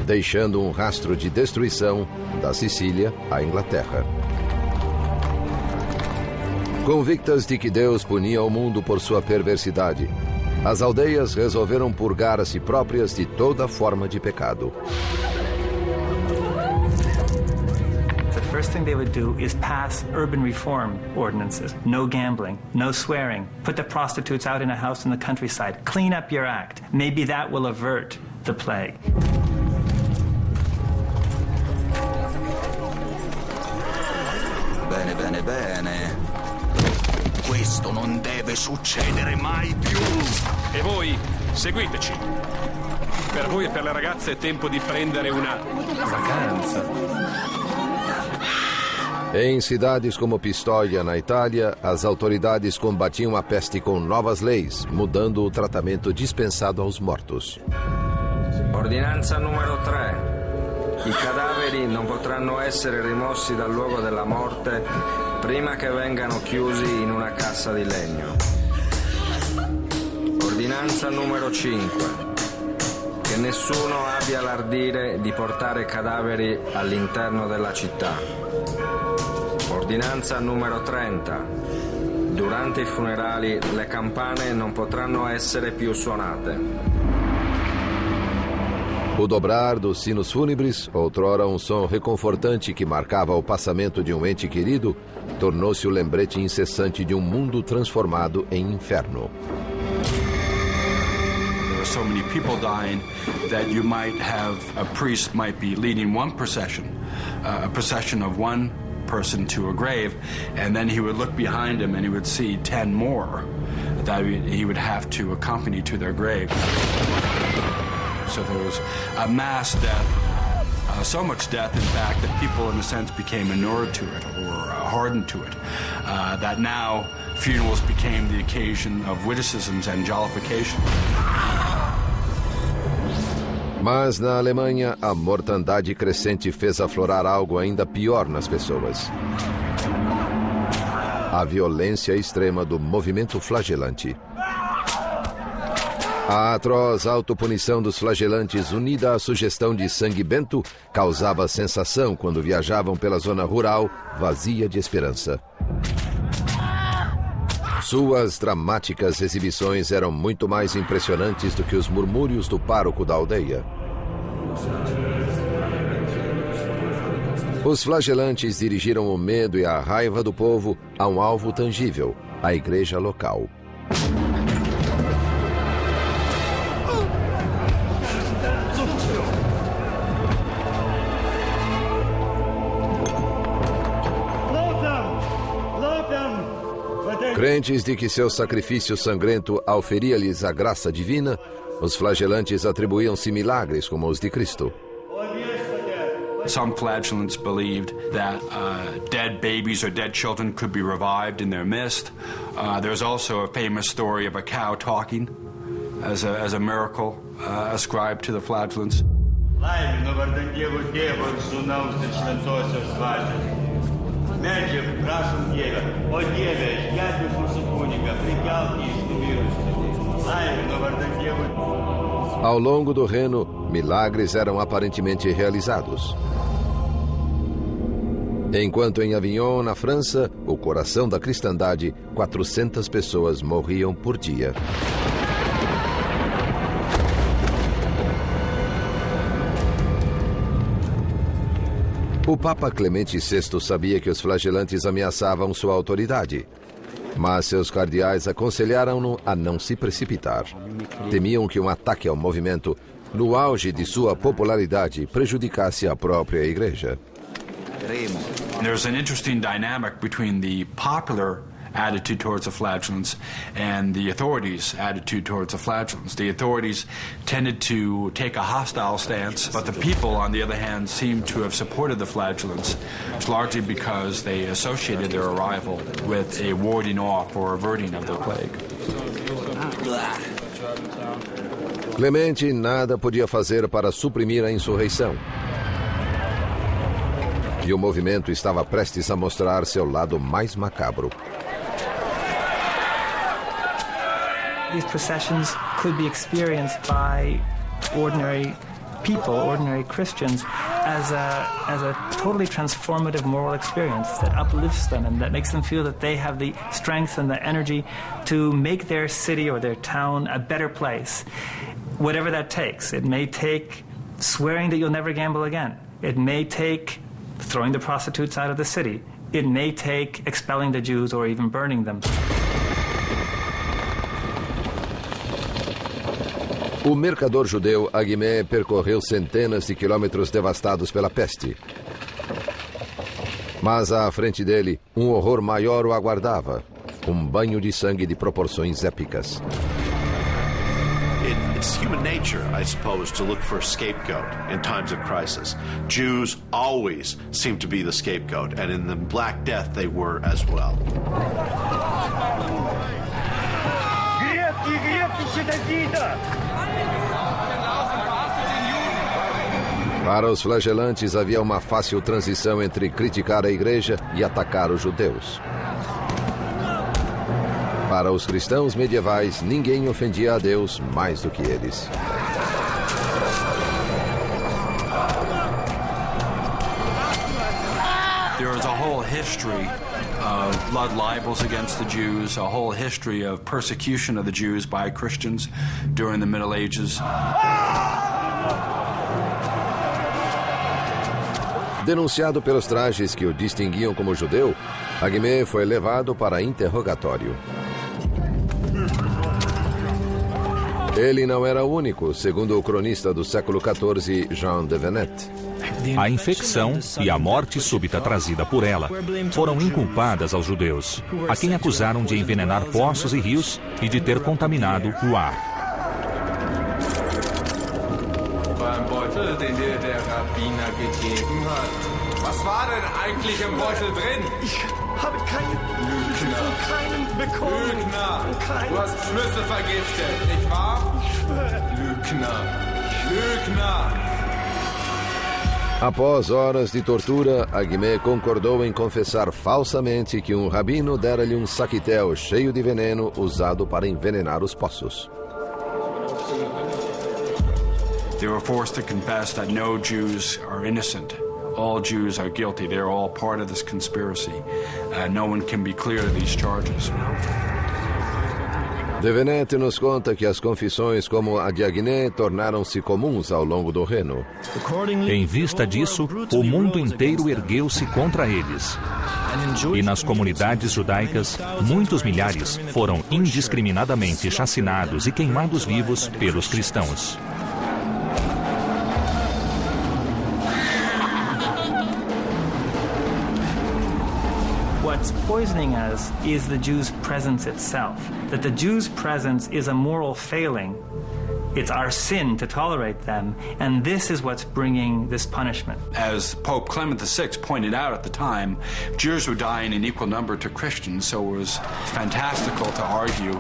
deixando um rastro de destruição da Sicília à Inglaterra. Convictas de que Deus punia o mundo por sua perversidade, as aldeias resolveram purgar a si próprias de toda forma de pecado. The first thing they would do is pass urban reform ordinances. No gambling, no swearing. Put the prostitutes out in a house in the countryside. Clean up your act. Maybe that will avert the plague. Bene, bene, bene. Questo non deve succedere mai più. E voi, seguiteci. Per voi e per le ragazze è tempo di prendere una vacanza. Em cidades como Pistoia, na Itália, as autoridades combatiam a peste com novas leis, mudando o tratamento dispensado aos mortos. Ordinanza numero 3. I cadaveri non potranno essere rimossi dal luogo della morte prima che vengano chiusi in una cassa di legno. Ordinanza numero 5. Che nessuno abbia l'ardire di portare cadaveri all'interno della città. Ordinanza numero 30. Durante i funerali le campane non potranno essere più suonate. O dobrar dos sinos fúnebres, outrora um som reconfortante que marcava o passamento de um ente querido, tornou-se o lembrete incessante de um mundo transformado em inferno. There were so many people dying that you might have a priest might be leading one procession, a procession of one person to a grave, and then he would look behind him and he would see 10 more that he would have to accompany to their grave. So there was a mass death, so much death, in fact, that people, in a sense, became inured to it or hardened to it, that now funerals became the occasion of witticisms and jollification. Mas na Alemanha, a mortandade crescente fez aflorar algo ainda pior nas pessoas. A violência extrema do movimento flagelante. A atroz autopunição dos flagelantes, unida à sugestão de sangue bento, causava sensação quando viajavam pela zona rural, vazia de esperança. Suas dramáticas exibições eram muito mais impressionantes do que os murmúrios do pároco da aldeia. Os flagelantes dirigiram o medo e a raiva do povo a um alvo tangível, a igreja local. Crentes de que seu sacrifício sangrento auferia-lhes a graça divina, os flagelantes atribuíam-se milagres como os de Cristo. Some flagellants believed that dead babies or dead children could be revived in their midst. There's also a famous story of a cow talking as a miracle ascribed to the flagellants. Ao longo do Reno, milagres eram aparentemente realizados. Enquanto em Avignon, na França, o coração da cristandade, 400 pessoas morriam por dia. O Papa Clemente VI sabia que os flagelantes ameaçavam sua autoridade, mas seus cardeais aconselharam-no a não se precipitar. Temiam que um ataque ao movimento, no auge de sua popularidade, prejudicasse a própria igreja. There's an interesting dynamic between the popular attitude towards the flagellants and the authorities' attitude towards the flagellants. The authorities tended to take a hostile stance, but the people, on the other hand, seemed to have supported the flagellants, largely because they associated their arrival with a warding off or averting of the plague. Clemente nada podia fazer para suprimir a insurreição. E o movimento estava prestes a mostrar seu lado mais macabro. These processions could be experienced by ordinary people, ordinary Christians, as a totally transformative moral experience that uplifts them and that makes them feel that they have the strength and the energy to make their city or their town a better place, whatever that takes. It may take swearing that you'll never gamble again. It may take throwing the prostitutes out of the city. It may take expelling the Jews or even burning them. O mercador judeu Aguimé percorreu centenas de quilômetros devastados pela peste. Mas à frente dele, um horror maior o aguardava. Um banho de sangue de proporções épicas. It's human nature, I suppose, to look for a scapegoat in times of crisis. Jews always seem to be the scapegoat, and in the Black Death they were as well. Para os flagelantes havia uma fácil transição entre criticar a igreja e atacar os judeus. Para os cristãos medievais, ninguém ofendia a Deus mais do que eles. There is a whole history of blood libels against the Jews, a whole history of persecution of the Jews by Christians during the Middle Ages. Denunciado pelos trajes que o distinguiam como judeu, Aguimé foi levado para interrogatório. Ele não era o único, segundo o cronista do século XIV, Jean de Venette. A infecção e a morte súbita trazida por ela foram inculpadas aos judeus, a quem acusaram de envenenar poços e rios e de ter contaminado o ar. Was war denn eigentlich im Beutel drin? Ich habe keinen bekommen. Lügner! Du hast Schlüssel vergiftet, nicht wahr? Ich schwöre. Lügner! Após horas de tortura, Aguimé concordou em confessar falsamente que um rabino dera-lhe um saquitel cheio de veneno usado para envenenar os poços. They were forced to confess that no Jews are innocent. All Jews are guilty. They're all part of this conspiracy. No one can be clear of these charges. De Venette nos conta que as confissões como a de Aguimé tornaram-se comuns ao longo do Reno. Em vista disso, o mundo inteiro ergueu-se contra eles. E nas comunidades judaicas, muitos milhares foram indiscriminadamente chacinados e queimados vivos pelos cristãos. What's poisoning us is the Jew's presence itself. That the Jew's presence is a moral failing. It's our sin to tolerate them, and this is what's bringing this punishment. As Pope Clement VI pointed out at the time, Jews were dying in equal number to Christians, so it was fantastical to argue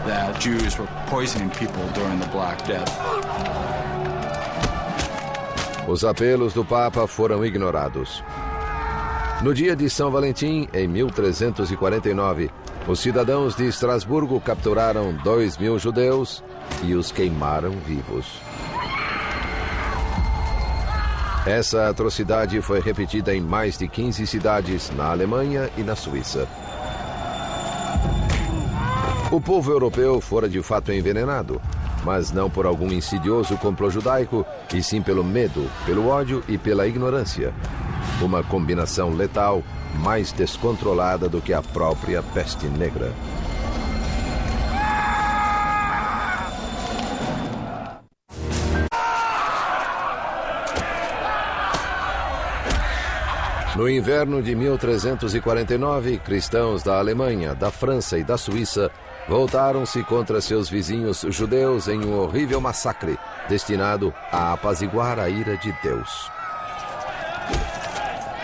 that Jews were poisoning people during the Black Death. Os apelos do Papa foram ignorados. No dia de São Valentim, em 1349, os cidadãos de Estrasburgo capturaram 2.000 judeus e os queimaram vivos. Essa atrocidade foi repetida em mais de 15 cidades na Alemanha e na Suíça. O povo europeu fora de fato envenenado, mas não por algum insidioso complô judaico, e sim pelo medo, pelo ódio e pela ignorância. Uma combinação letal mais descontrolada do que a própria peste negra. No inverno de 1349, cristãos da Alemanha, da França e da Suíça voltaram-se contra seus vizinhos judeus em um horrível massacre, destinado a apaziguar a ira de Deus.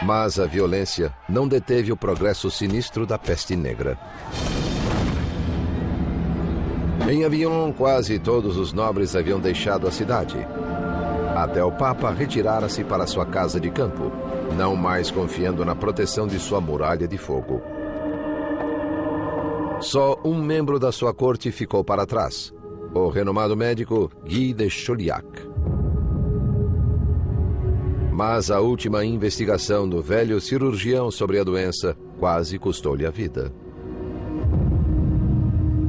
Mas a violência não deteve o progresso sinistro da peste negra. Em Avignon, quase todos os nobres haviam deixado a cidade. Até o Papa retirara-se para sua casa de campo, não mais confiando na proteção de sua muralha de fogo. Só um membro da sua corte ficou para trás, o renomado médico Guy de Chauliac. Mas a última investigação do velho cirurgião sobre a doença quase custou-lhe a vida.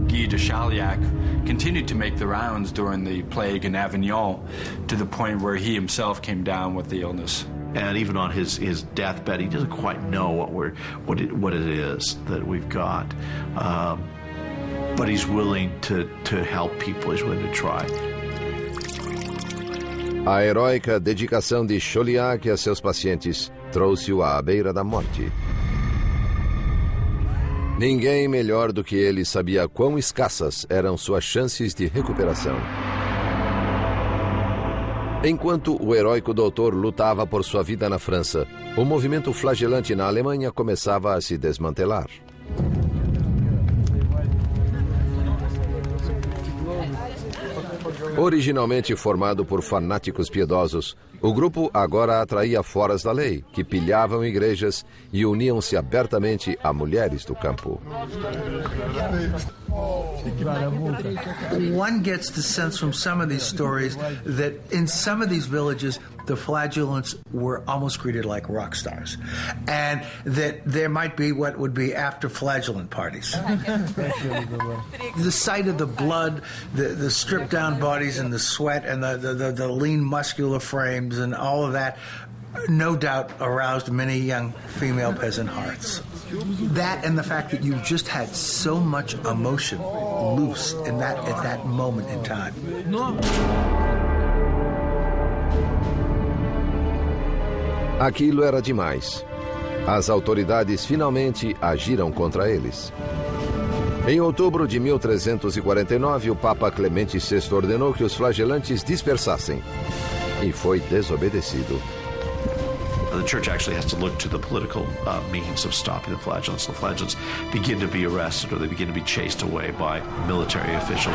Guy de Chauliac continued to make the rounds during the plague in Avignon, to the point where he himself came down with the illness. And even on his deathbed, he doesn't quite know what it is that we've got. But he's willing to help people. He's willing to try. A heróica dedicação de Chauliac a seus pacientes trouxe-o à beira da morte. Ninguém melhor do que ele sabia quão escassas eram suas chances de recuperação. Enquanto o heróico doutor lutava por sua vida na França, o movimento flagelante na Alemanha começava a se desmantelar. Originalmente formado por fanáticos piedosos, o grupo agora atraía foras da lei, que pilhavam igrejas e uniam-se abertamente a mulheres do campo. One gets the sense from some of these stories that in some of these villages, the flagellants were almost treated like rock stars, and that there might be what would be after flagellant parties. The sight of the blood, the stripped down bodies and the sweat and the lean muscular frames and all of that, no doubt aroused many young female peasant hearts. That and the fact that you just had so much emotion loose in at that moment in time. Aquilo era demais. As autoridades finalmente agiram contra eles. Em outubro de 1349, o Papa Clemente VI ordenou que os flagelantes dispersassem. E foi desobedecido. The church actually has to look to the political means of stopping the flagellants. The flagellants begin to be arrested or they begin to be chased away by military officials.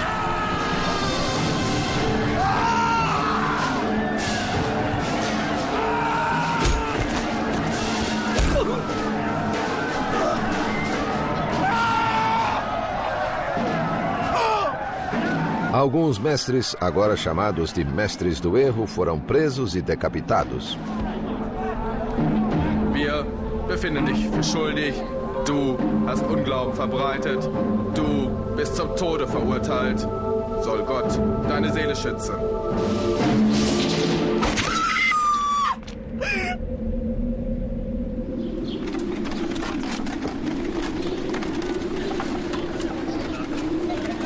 Alguns mestres, agora chamados de mestres do erro, foram presos e decapitados. Wir befinden dich für schuldig. Du hast Unglauben verbreitet. Du bist zum Tode verurteilt. Soll Gott deine Seele schützen.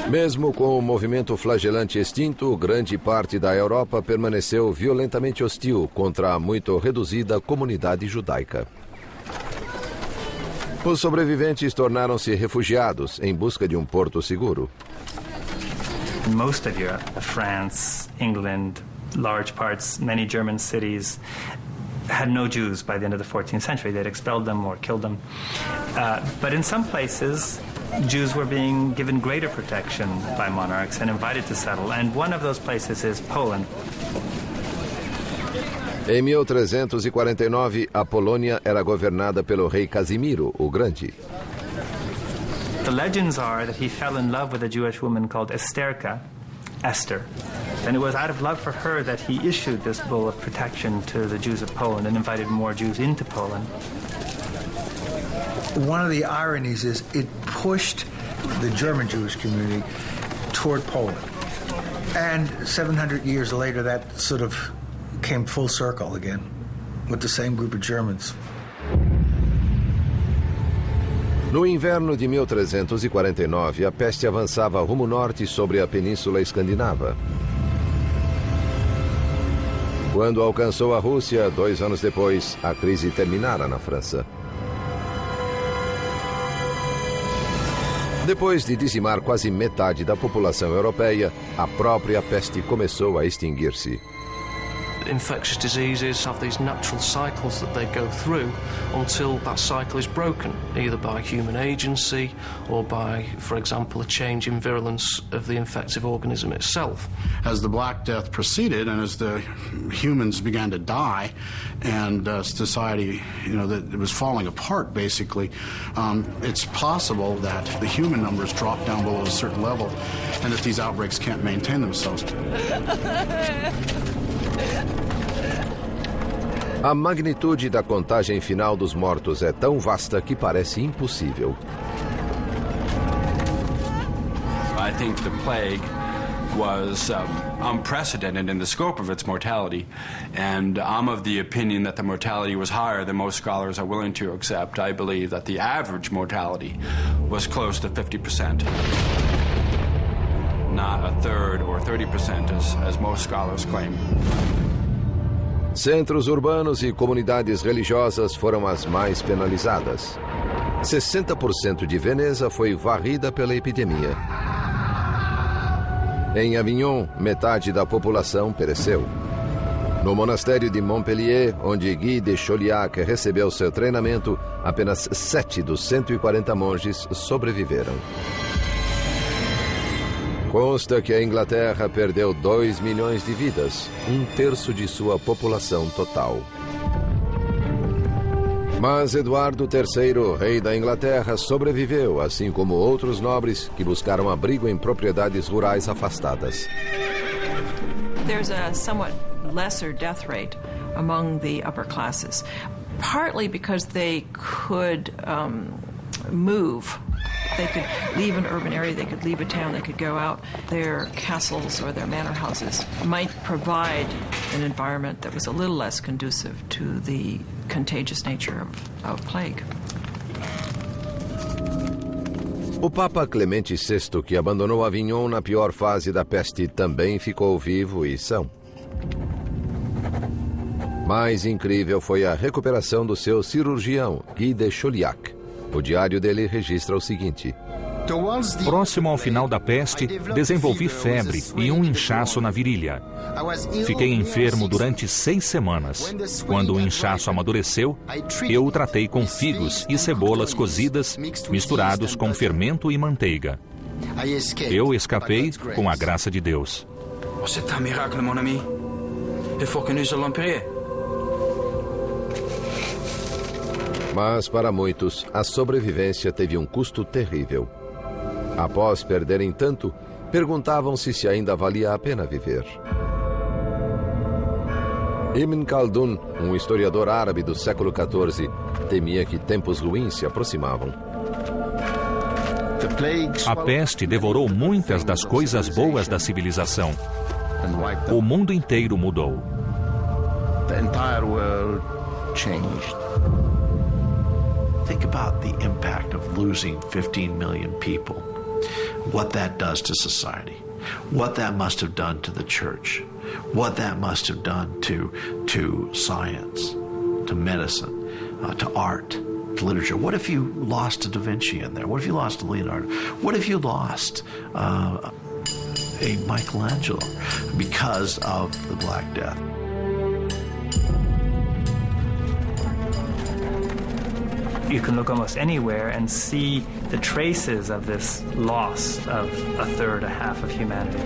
Mesmo com o movimento flagelante extinto, grande parte da Europa permaneceu violentamente hostil contra a muito reduzida comunidade judaica. Os sobreviventes tornaram-se refugiados em busca de um porto seguro. Most of Europe, France, England, large parts, many German cities had no Jews by the end of the 14th century. They'd expelled them or killed them. But in some places, Jews were being given greater protection by monarchs and invited to settle, and one of those places is Poland. Em 1349, a Polônia era governada pelo rei Casimiro, o Grande. The legends are that he fell in love with a Jewish woman called Esther, and it was out of love for her that he issued this bull of protection to the Jews of Poland and invited more Jews into Poland. One of the ironies is it pushed the German Jewish community toward Poland. And 700 years later, that sort of came full circle again with the same group of Germans. No inverno de 1349, a peste avançava rumo norte sobre a Península Escandinava. Quando alcançou a Rússia, 2 anos depois, a crise terminara na França. Depois de dizimar quase metade da população europeia, a própria peste começou a extinguir-se. Infectious diseases have these natural cycles that they go through until that cycle is broken, either by human agency or by, for example, a change in virulence of the infective organism itself. As the Black Death proceeded and as the humans began to die and society, that it was falling apart basically, it's possible that the human numbers dropped down below a certain level and that these outbreaks can't maintain themselves. A magnitude da contagem final dos mortos é tão vasta que parece impossível. I think the plague was unprecedented in the scope of its mortality, and I'm of the opinion that the mortality was higher than most scholars are willing to accept. I believe that the average mortality was close to 50%, not a third or 30% as most scholars claim. Centros urbanos e comunidades religiosas foram as mais penalizadas. 60% de Veneza foi varrida pela epidemia. Em Avignon, metade da população pereceu. No monastério de Montpellier, onde Guy de Chauliac recebeu seu treinamento, apenas 7 dos 140 monges sobreviveram. Consta que a Inglaterra perdeu 2 milhões de vidas, 1/3 de sua população total. Mas Eduardo III, rei da Inglaterra, sobreviveu, assim como outros nobres que buscaram abrigo em propriedades rurais afastadas. There's a somewhat lesser death rate among the upper classes, partly because they could move. They could leave an urban area, they could leave a town, they could go out. Their castles or their manor houses might provide an environment that was a little less conducive to the contagious nature of plague. O Papa Clemente VI, que abandonou Avignon na pior fase da peste, também ficou vivo e são. Mais incrível foi a recuperação do seu cirurgião, Guy de Chauliac. O diário dele registra o seguinte: próximo ao final da peste, desenvolvi febre e um inchaço na virilha. Fiquei enfermo durante 6 semanas. Quando o inchaço amadureceu, eu o tratei com figos e cebolas cozidas, misturados com fermento e manteiga. Eu escapei com a graça de Deus. C'est un miracle, mon ami. Il faut que nous allons prier. Mas para muitos, a sobrevivência teve um custo terrível. Após perderem tanto, perguntavam-se se ainda valia a pena viver. Ibn Khaldun, um historiador árabe do século XIV, temia que tempos ruins se aproximavam. A peste devorou muitas das coisas boas da civilização. O mundo inteiro mudou. The entire world changed. Think about the impact of losing 15 million people. What that does to society. What that must have done to the church. What that must have done to science, to medicine, to art, to literature. What if you lost a Da Vinci in there? What if you lost a Leonardo? What if you lost a Michelangelo because of the Black Death? You can look almost anywhere and see the traces of this loss of a third, a half of humanity.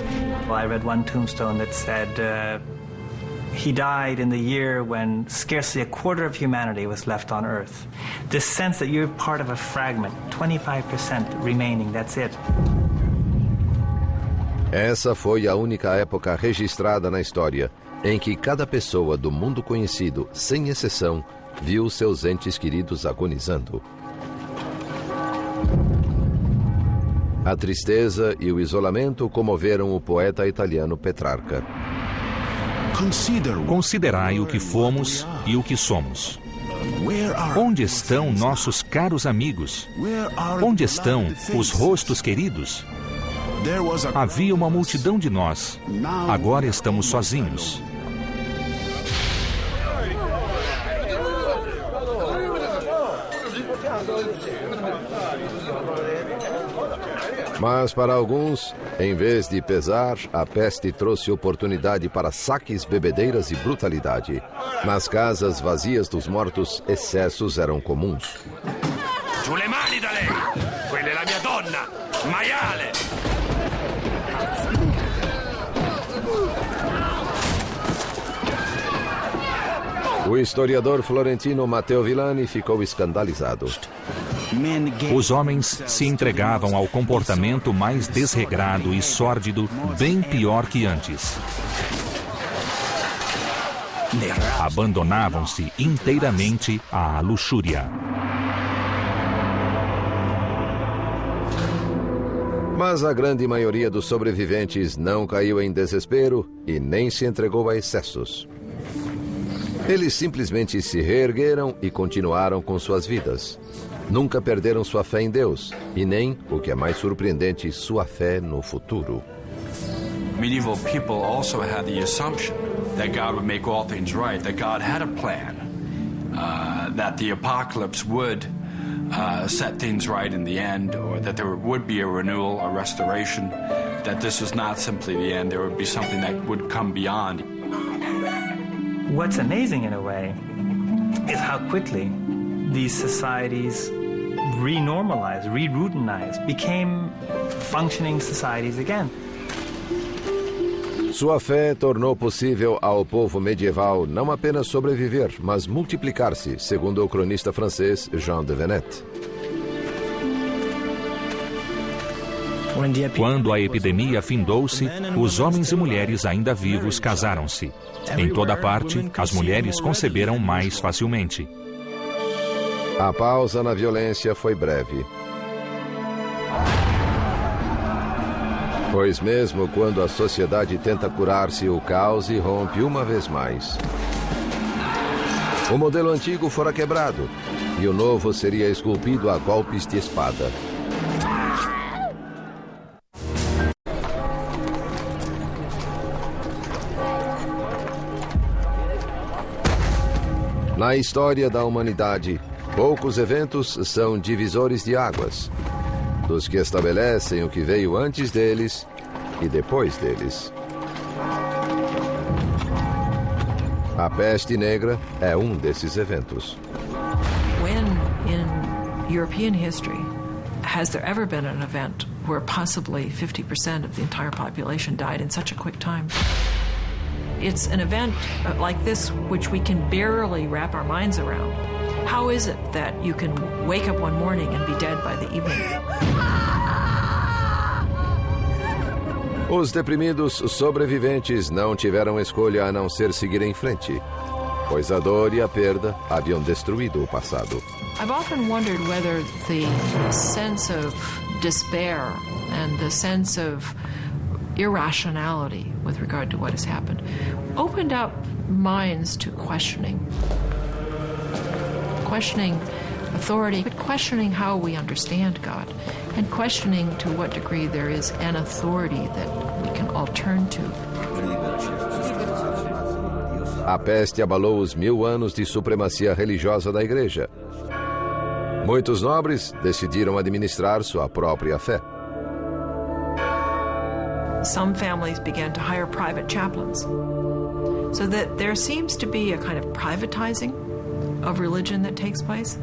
Well, I read one tombstone that said he died in the year when scarcely a quarter of humanity was left on Earth. This sense that you're part of a fragment, 25% remaining, that's it. Essa foi a única época registrada na história em que cada pessoa do mundo conhecido, sem exceção, viu seus entes queridos agonizando. A tristeza e o isolamento comoveram o poeta italiano Petrarca. Considerai o que fomos e o que somos. Onde estão nossos caros amigos? Onde estão os rostos queridos? Havia uma multidão de nós. Agora estamos sozinhos. Mas para alguns, em vez de pesar, a peste trouxe oportunidade para saques, bebedeiras e brutalidade. Nas casas vazias dos mortos, excessos eram comuns. Sulle mani da lei! Quella è la mia donna! Maiale! O historiador florentino Matteo Villani ficou escandalizado. Os homens se entregavam ao comportamento mais desregrado e sórdido, bem pior que antes. Abandonavam-se inteiramente à luxúria. Mas a grande maioria dos sobreviventes não caiu em desespero e nem se entregou a excessos. Eles simplesmente se reergueram e continuaram com suas vidas. Nunca perderam sua fé em Deus e nem, o que é mais surpreendente, sua fé no futuro. Medieval people also had the assumption that God would make all things right, that God had a plan, that the apocalypse would set things right in the end, or that there would be a renewal, a restoration, that this was not simply the end, there would be something that would come beyond. What's amazing in a way is how quickly these societies renormalized, re-routinized, became functioning societies again. Sua fé tornou possível ao povo medieval não apenas sobreviver, mas multiplicar-se, segundo o cronista francês Jean de Venette. Quando a epidemia findou-se, os homens e mulheres ainda vivos casaram-se. Em toda parte, as mulheres conceberam mais facilmente. A pausa na violência foi breve. Pois mesmo quando a sociedade tenta curar-se, o caos irrompe uma vez mais. O modelo antigo fora quebrado e o novo seria esculpido a golpes de espada. Na história da humanidade, poucos eventos são divisores de águas, dos que estabelecem o que veio antes deles e depois deles. A peste negra é um desses eventos. When in European history has there ever been an event where possibly 50% of the entire population died in such a quick time? It's an event like this which we can barely wrap our minds around. How is it that you can wake up one morning and be dead by the evening? Os deprimidos sobreviventes não tiveram escolha a não ser seguir em frente, pois a dor e a perda haviam destruído o passado. I've often wondered whether the sense of despair and the sense of irrationality with regard to what has happened opened up minds to questioning authority, but questioning how we understand God, and questioning to what degree there is an authority that we can all turn to. A peste abalou os 1000 anos de supremacia religiosa da Igreja. Muitos nobres decidiram administrar sua própria fé. Some families began to hire private chaplains, so that there seems to be a kind of privatizing of religion that takes place.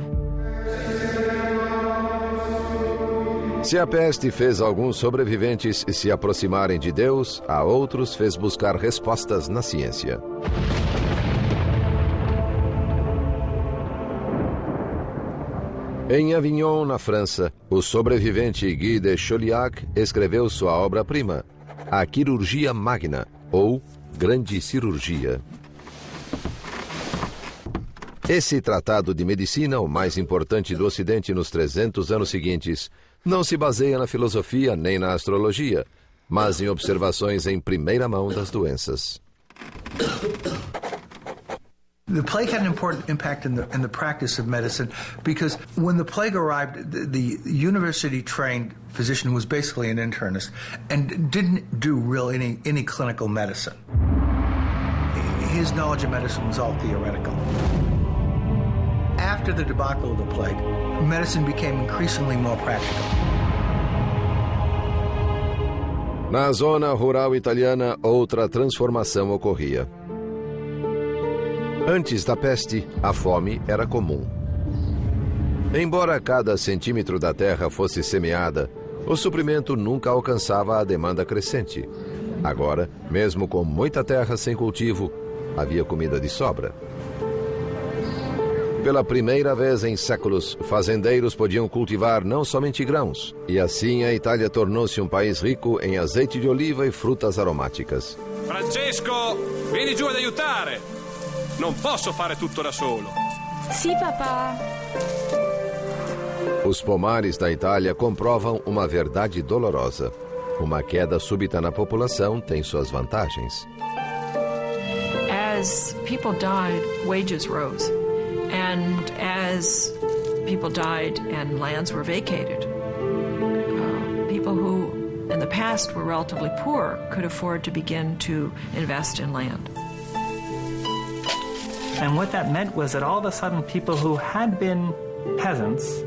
Se a peste fez alguns sobreviventes se aproximarem de Deus, a outros fez buscar respostas na ciência. Em Avignon, na França, o sobrevivente Guy de Chauliac escreveu sua obra-prima, A Quirurgia Magna, ou Grande Cirurgia. Esse tratado de medicina, o mais importante do Ocidente nos 300 anos seguintes, não se baseia na filosofia nem na astrologia, mas em observações em primeira mão das doenças. The plague had an important impact in the practice of medicine because when the plague arrived, the university-trained physician who was basically an internist and didn't do really any clinical medicine. His knowledge of medicine was all theoretical. After the debacle of the plague, medicine became increasingly more practical. Na zona rural italiana, outra transformação ocorria. Antes da peste, a fome era comum. Embora cada centímetro da terra fosse semeada, o suprimento nunca alcançava a demanda crescente. Agora, mesmo com muita terra sem cultivo, havia comida de sobra. Pela primeira vez em séculos, fazendeiros podiam cultivar não somente grãos, e assim a Itália tornou-se um país rico em azeite de oliva e frutas aromáticas. Francesco, vieni giù ad aiutare. Non posso fare tutto da solo. Sì, papà. Os pomares da Itália comprovam uma verdade dolorosa. Uma queda súbita na população tem suas vantagens. As people died, wages rose. And as people died and lands were vacated, people who in the past were relatively poor could afford to begin to invest in land. And what that meant was that all of a sudden people who had been peasants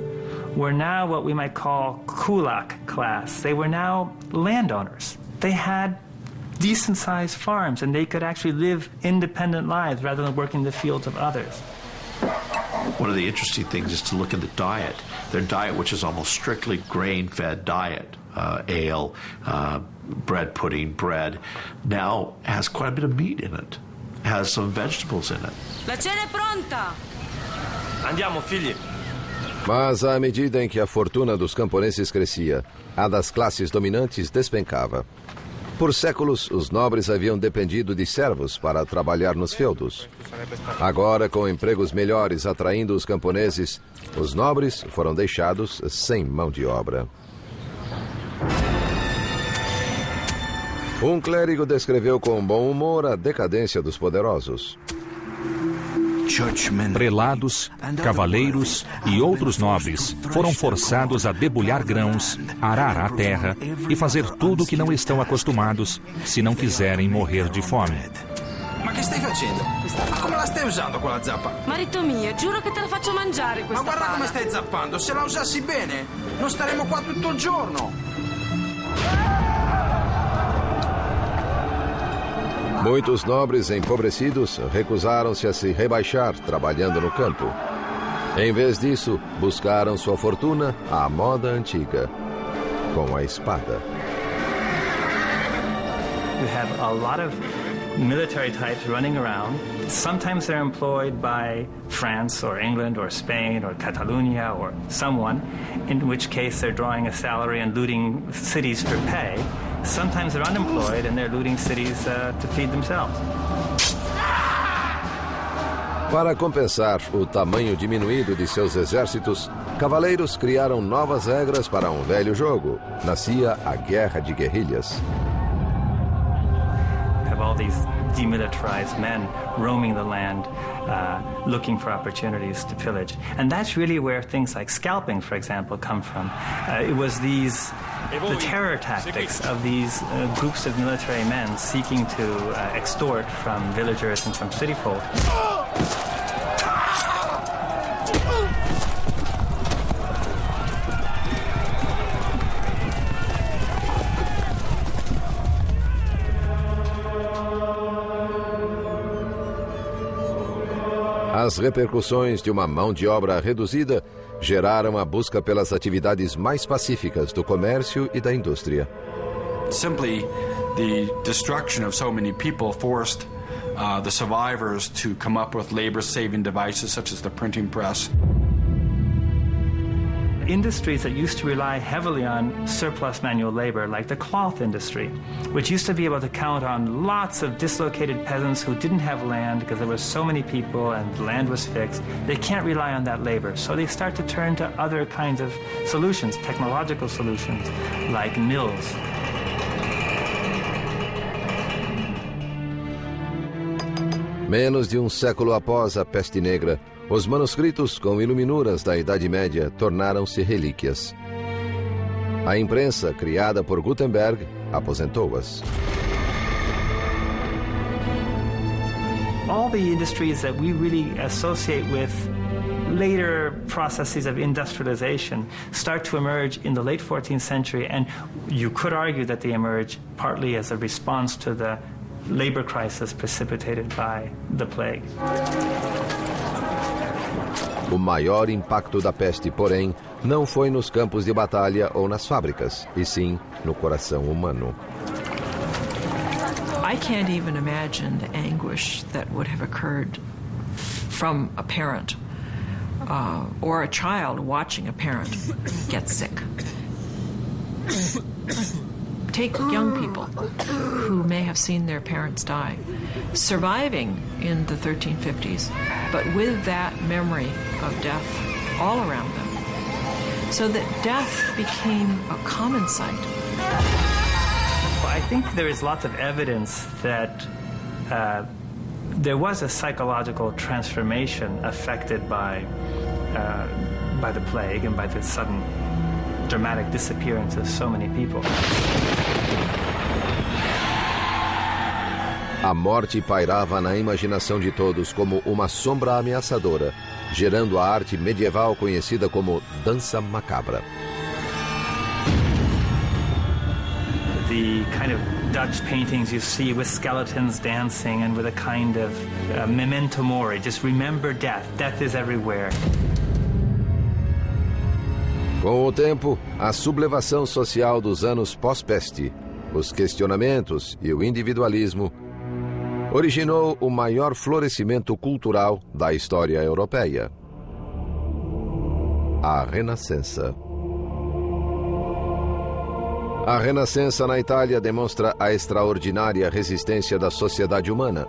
were now what we might call kulak class. They were now landowners. They had decent-sized farms and they could actually live independent lives rather than working the fields of others. One of the interesting things is to look at the diet. Their diet, which is almost strictly grain-fed diet, ale, bread pudding, bread, now has quite a bit of meat in it, has some vegetables in it. La cena è pronta! Andiamo, figli. Mas à medida em que a fortuna dos camponeses crescia, a das classes dominantes despencava. Por séculos, os nobres haviam dependido de servos para trabalhar nos feudos. Agora, com empregos melhores atraindo os camponeses, os nobres foram deixados sem mão de obra. Um clérigo descreveu com bom humor a decadência dos poderosos. Prelados, cavaleiros e outros nobres foram forçados a debulhar grãos, arar a terra e fazer tudo o que não estão acostumados se não quiserem morrer de fome. Ma che stai facendo? Ma come la stai usando quella zappa? Marito mio, giuro che te la faccio mangiare questa Ma guarda pala. come stai zappando, se la usassi bene non staremo qua tutto il giorno. Muitos nobres empobrecidos recusaram-se a se rebaixar trabalhando no campo. Em vez disso, buscaram sua fortuna à moda antiga, com a espada. You have a lot of military types running around. Sometimes they're employed by France or England or Spain or Catalonia or someone, in which case they're drawing a salary and looting cities for pay. Sometimes they're unemployed and they're looting cities to feed themselves. Para compensar o tamanho diminuído de seus exércitos, cavaleiros criaram novas regras para um velho jogo. Nascia a Guerra de Guerrilhas. Have all these demilitarized men roaming the land, looking for opportunities to pillage. And that's really where things like scalping, for example, come from. It was the terror tactics of these groups of military men seeking to extort from villagers and from city folk. As repercussões de uma mão de obra reduzida geraram a busca pelas atividades mais pacíficas do comércio e da indústria. Simply, the destruction of so many people forced the survivors to come up with labor-saving devices such as the printing press. Industries that used to rely heavily on surplus manual labor, like the cloth industry, which used to be able to count on lots of dislocated peasants who didn't have land because there were so many people and the land was fixed, they can't rely on that labor. So they start to turn to other kinds of solutions, technological solutions, like mills. Menos de um século após a peste negra, os manuscritos com iluminuras da Idade Média tornaram-se relíquias. A imprensa, criada por Gutenberg, aposentou-as. All the industries that we really associate with later processes of industrialization start to emerge in the late 14th century, and you could argue that they emerge partly as a response to the labor crisis precipitated by the plague. O maior impacto da peste, porém, não foi nos campos de batalha ou nas fábricas, e sim no coração humano. I can't even imagine the anguish that would have occurred from a parent or a child watching a parent get sick. Take young people who may have seen their parents die, surviving in the 1350s, but with that memory of death all around them, so that death became a common sight. I think there is lots of evidence that there was a psychological transformation affected by the plague and by the sudden dramatic disappearance of so many people. A morte pairava na imaginação de todos como uma sombra ameaçadora, gerando a arte medieval conhecida como dança macabra. The kind of Dutch paintings you see with skeletons dancing and with a kind of memento mori, just remember death. Death is everywhere. Com o tempo, a sublevação social dos anos pós-peste, os questionamentos e o individualismo originou o maior florescimento cultural da história europeia: a Renascença. A Renascença na Itália demonstra a extraordinária resistência da sociedade humana,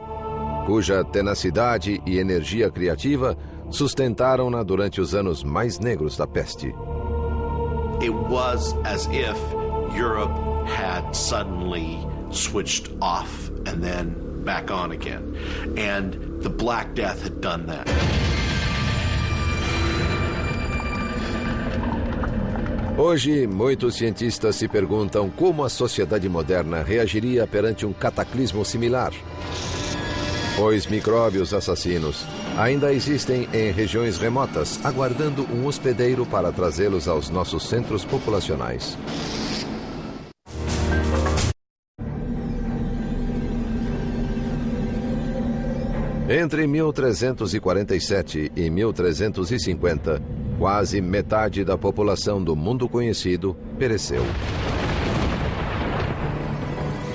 cuja tenacidade e energia criativa sustentaram-na durante os anos mais negros da peste. It was as if Europe had suddenly switched off and then back on again. And the Black Death had done that. Hoje, muitos cientistas se perguntam como a sociedade moderna reagiria perante um cataclismo similar. Pois micróbios assassinos ainda existem em regiões remotas, aguardando um hospedeiro para trazê-los aos nossos centros populacionais. Entre 1347 e 1350, quase metade da população do mundo conhecido pereceu.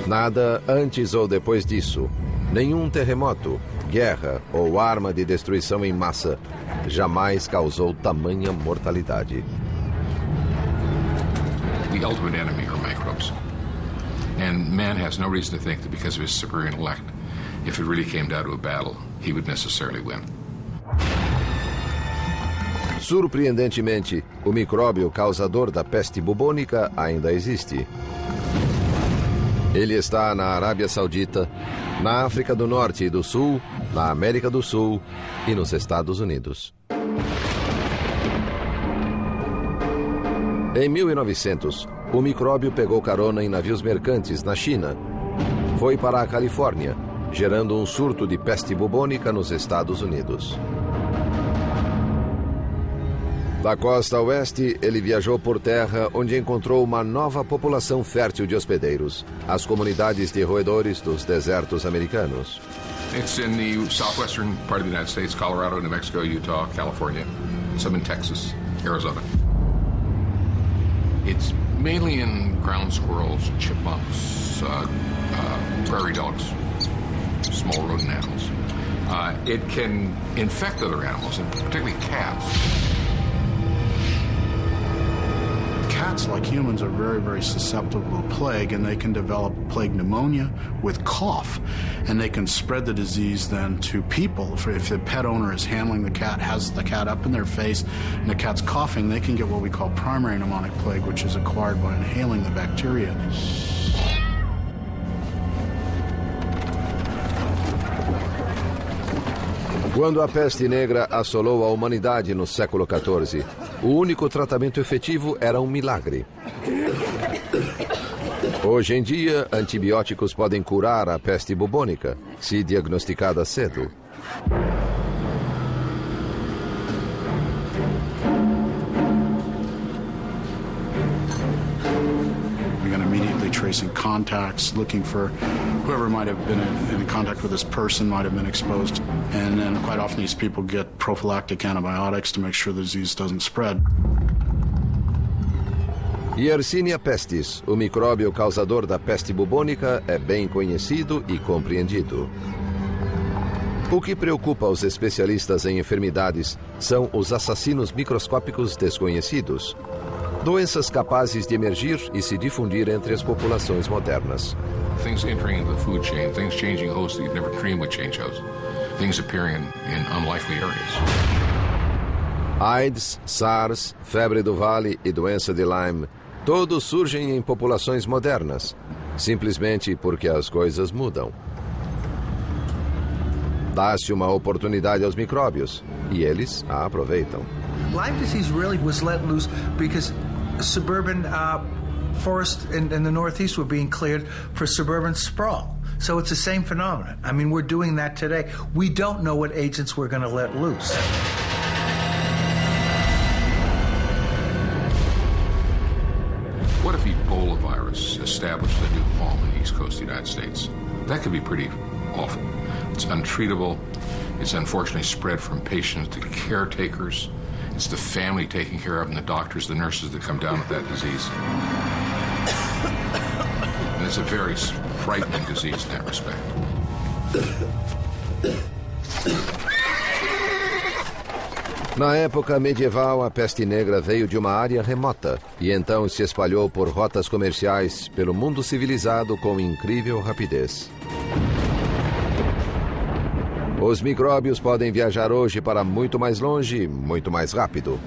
Nada antes ou depois disso, nenhum terremoto, guerra ou arma de destruição em massa jamais causou tamanha mortalidade. The ultimate enemy are microbes. And man has no reason to think that because of his superior intellect, if it really came down to a battle, he would necessarily win. Surpreendentemente, o micróbio causador da peste bubônica ainda existe. Ele está na Arábia Saudita, na África do Norte e do Sul, na América do Sul e nos Estados Unidos. Em 1900, o micróbio pegou carona em navios mercantes na China. Foi para a Califórnia, gerando um surto de peste bubônica nos Estados Unidos. Da costa oeste, ele viajou por terra, onde encontrou uma nova população fértil de hospedeiros, as comunidades de roedores dos desertos americanos. It's in the southwestern part of the United States, Colorado, New Mexico, Utah, California, some in Texas, Arizona. It's mainly in ground squirrels, chipmunks, prairie dogs, small rodent animals. It can infect other animals, and particularly cats. Cats, like humans, are very, very susceptible to plague, and they can develop plague pneumonia with cough, and they can spread the disease then to people. If the pet owner is handling the cat, has the cat up in their face, and the cat's coughing, they can get what we call primary pneumonic plague, which is acquired by inhaling the bacteria. Quando a peste negra assolou a humanidade no século XIV, o único tratamento efetivo era um milagre. Hoje em dia, antibióticos podem curar a peste bubônica, se diagnosticada cedo. tracing contacts, looking for whoever might have been in contact with this person might have been exposed. And then quite often these people get prophylactic antibiotics to make sure the disease doesn't spread. Yersinia pestis, o micróbio causador da peste bubônica, é bem conhecido e compreendido. O que preocupa os especialistas em enfermidades são os assassinos microscópicos desconhecidos. Doenças capazes de emergir e se difundir entre as populações modernas. Things entering the food chain, things changing hosts that you'd never dream would change hosts. Things appearing in unlikely areas. AIDS, SARS, febre do Vale e doença de Lyme, todos surgem em populações modernas, simplesmente porque as coisas mudam. Dá-se uma oportunidade aos micróbios e eles a aproveitam. Lyme disease really was let loose because suburban forests in the Northeast were being cleared for suburban sprawl. So it's the same phenomenon. I mean, we're doing that today. We don't know what agents we're going to let loose. What if Ebola virus established a new home in the East Coast of the United States? That could be pretty awful. It's untreatable. It's unfortunately spread from patients to caretakers. It's the family taking care of them, the doctors, the nurses that come down with that disease. And it's a very frightening disease in that respect. Na época medieval, a peste negra veio de uma área remota e então se espalhou por rotas comerciais pelo mundo civilizado com incrível rapidez. Os micróbios podem viajar hoje para muito mais longe, muito mais rápido.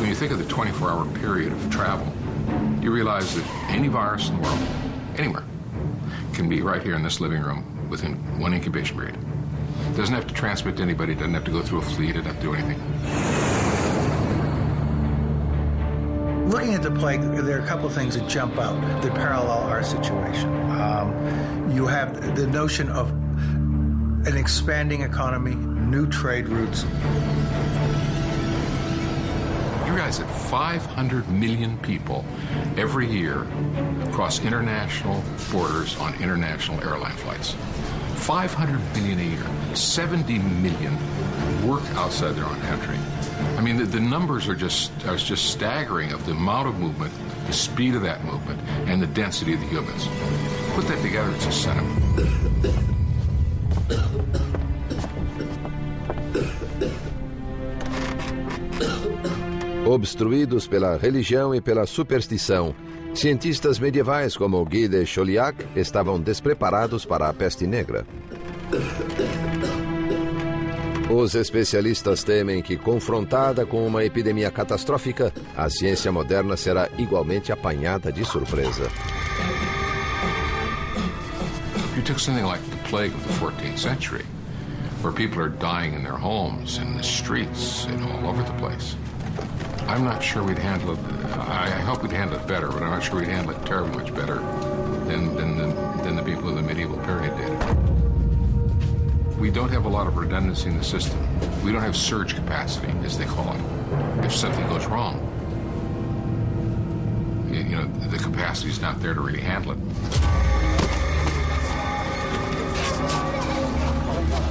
When you think of the 24-hour period of travel, you realize that any virus in the world, anywhere, can be right here in this living room within one incubation period. It doesn't have to transmit to anybody, it doesn't have to go through a fleet, it doesn't have to do anything. Looking at the plague, there are a couple of things that jump out that parallel our situation. You have the notion of an expanding economy, new trade routes. You realize that 500 million people every year cross international borders on international airline flights. 500 million a year. 70 million work outside their own country. I mean, the numbers are just staggering of the amount of movement, the speed of that movement, and the density of the humans. Put that together, it's a sentiment. Obstruídos pela religião e pela superstição, cientistas medievais como Guy de Chauliac estavam despreparados para a peste negra. Os especialistas temem que, confrontada com uma epidemia catastrófica, a ciência moderna será igualmente apanhada de surpresa. If you took something like the plague of the 14th century, where people are dying in their homes, in the streets, and all over the place, I'm not sure we'd handle it. I hope we'd handle it better, but I'm not sure we'd handle it terribly much better than the people of the medieval period did. We don't have a lot of redundancy in the system. We don't have surge capacity, as they call it. If something goes wrong, you know, the capacity is not there to really handle it.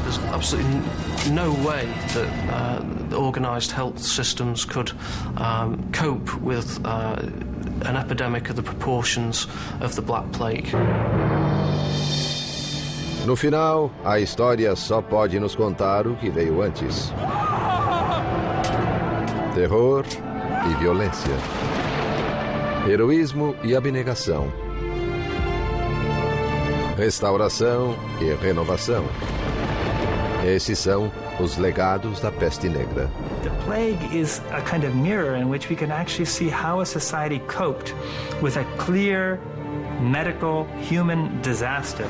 There's absolutely no way that organised health systems could cope with an epidemic of the proportions of the Black Plague. No final, a história só pode nos contar o que veio antes. Terror e violência. Heroísmo e abnegação. Restauração e renovação. Esses são os legados da peste negra. The plague is a kind of mirror in which we can actually see how a society coped with a clear medical human disaster.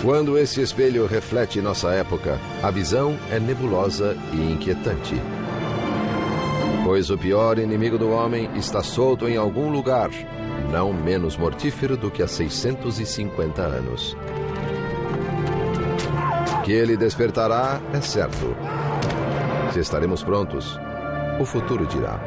Quando esse espelho reflete nossa época, a visão é nebulosa e inquietante. Pois o pior inimigo do homem está solto em algum lugar, não menos mortífero do que há 650 anos. Que ele despertará é certo. Se estaremos prontos, o futuro dirá.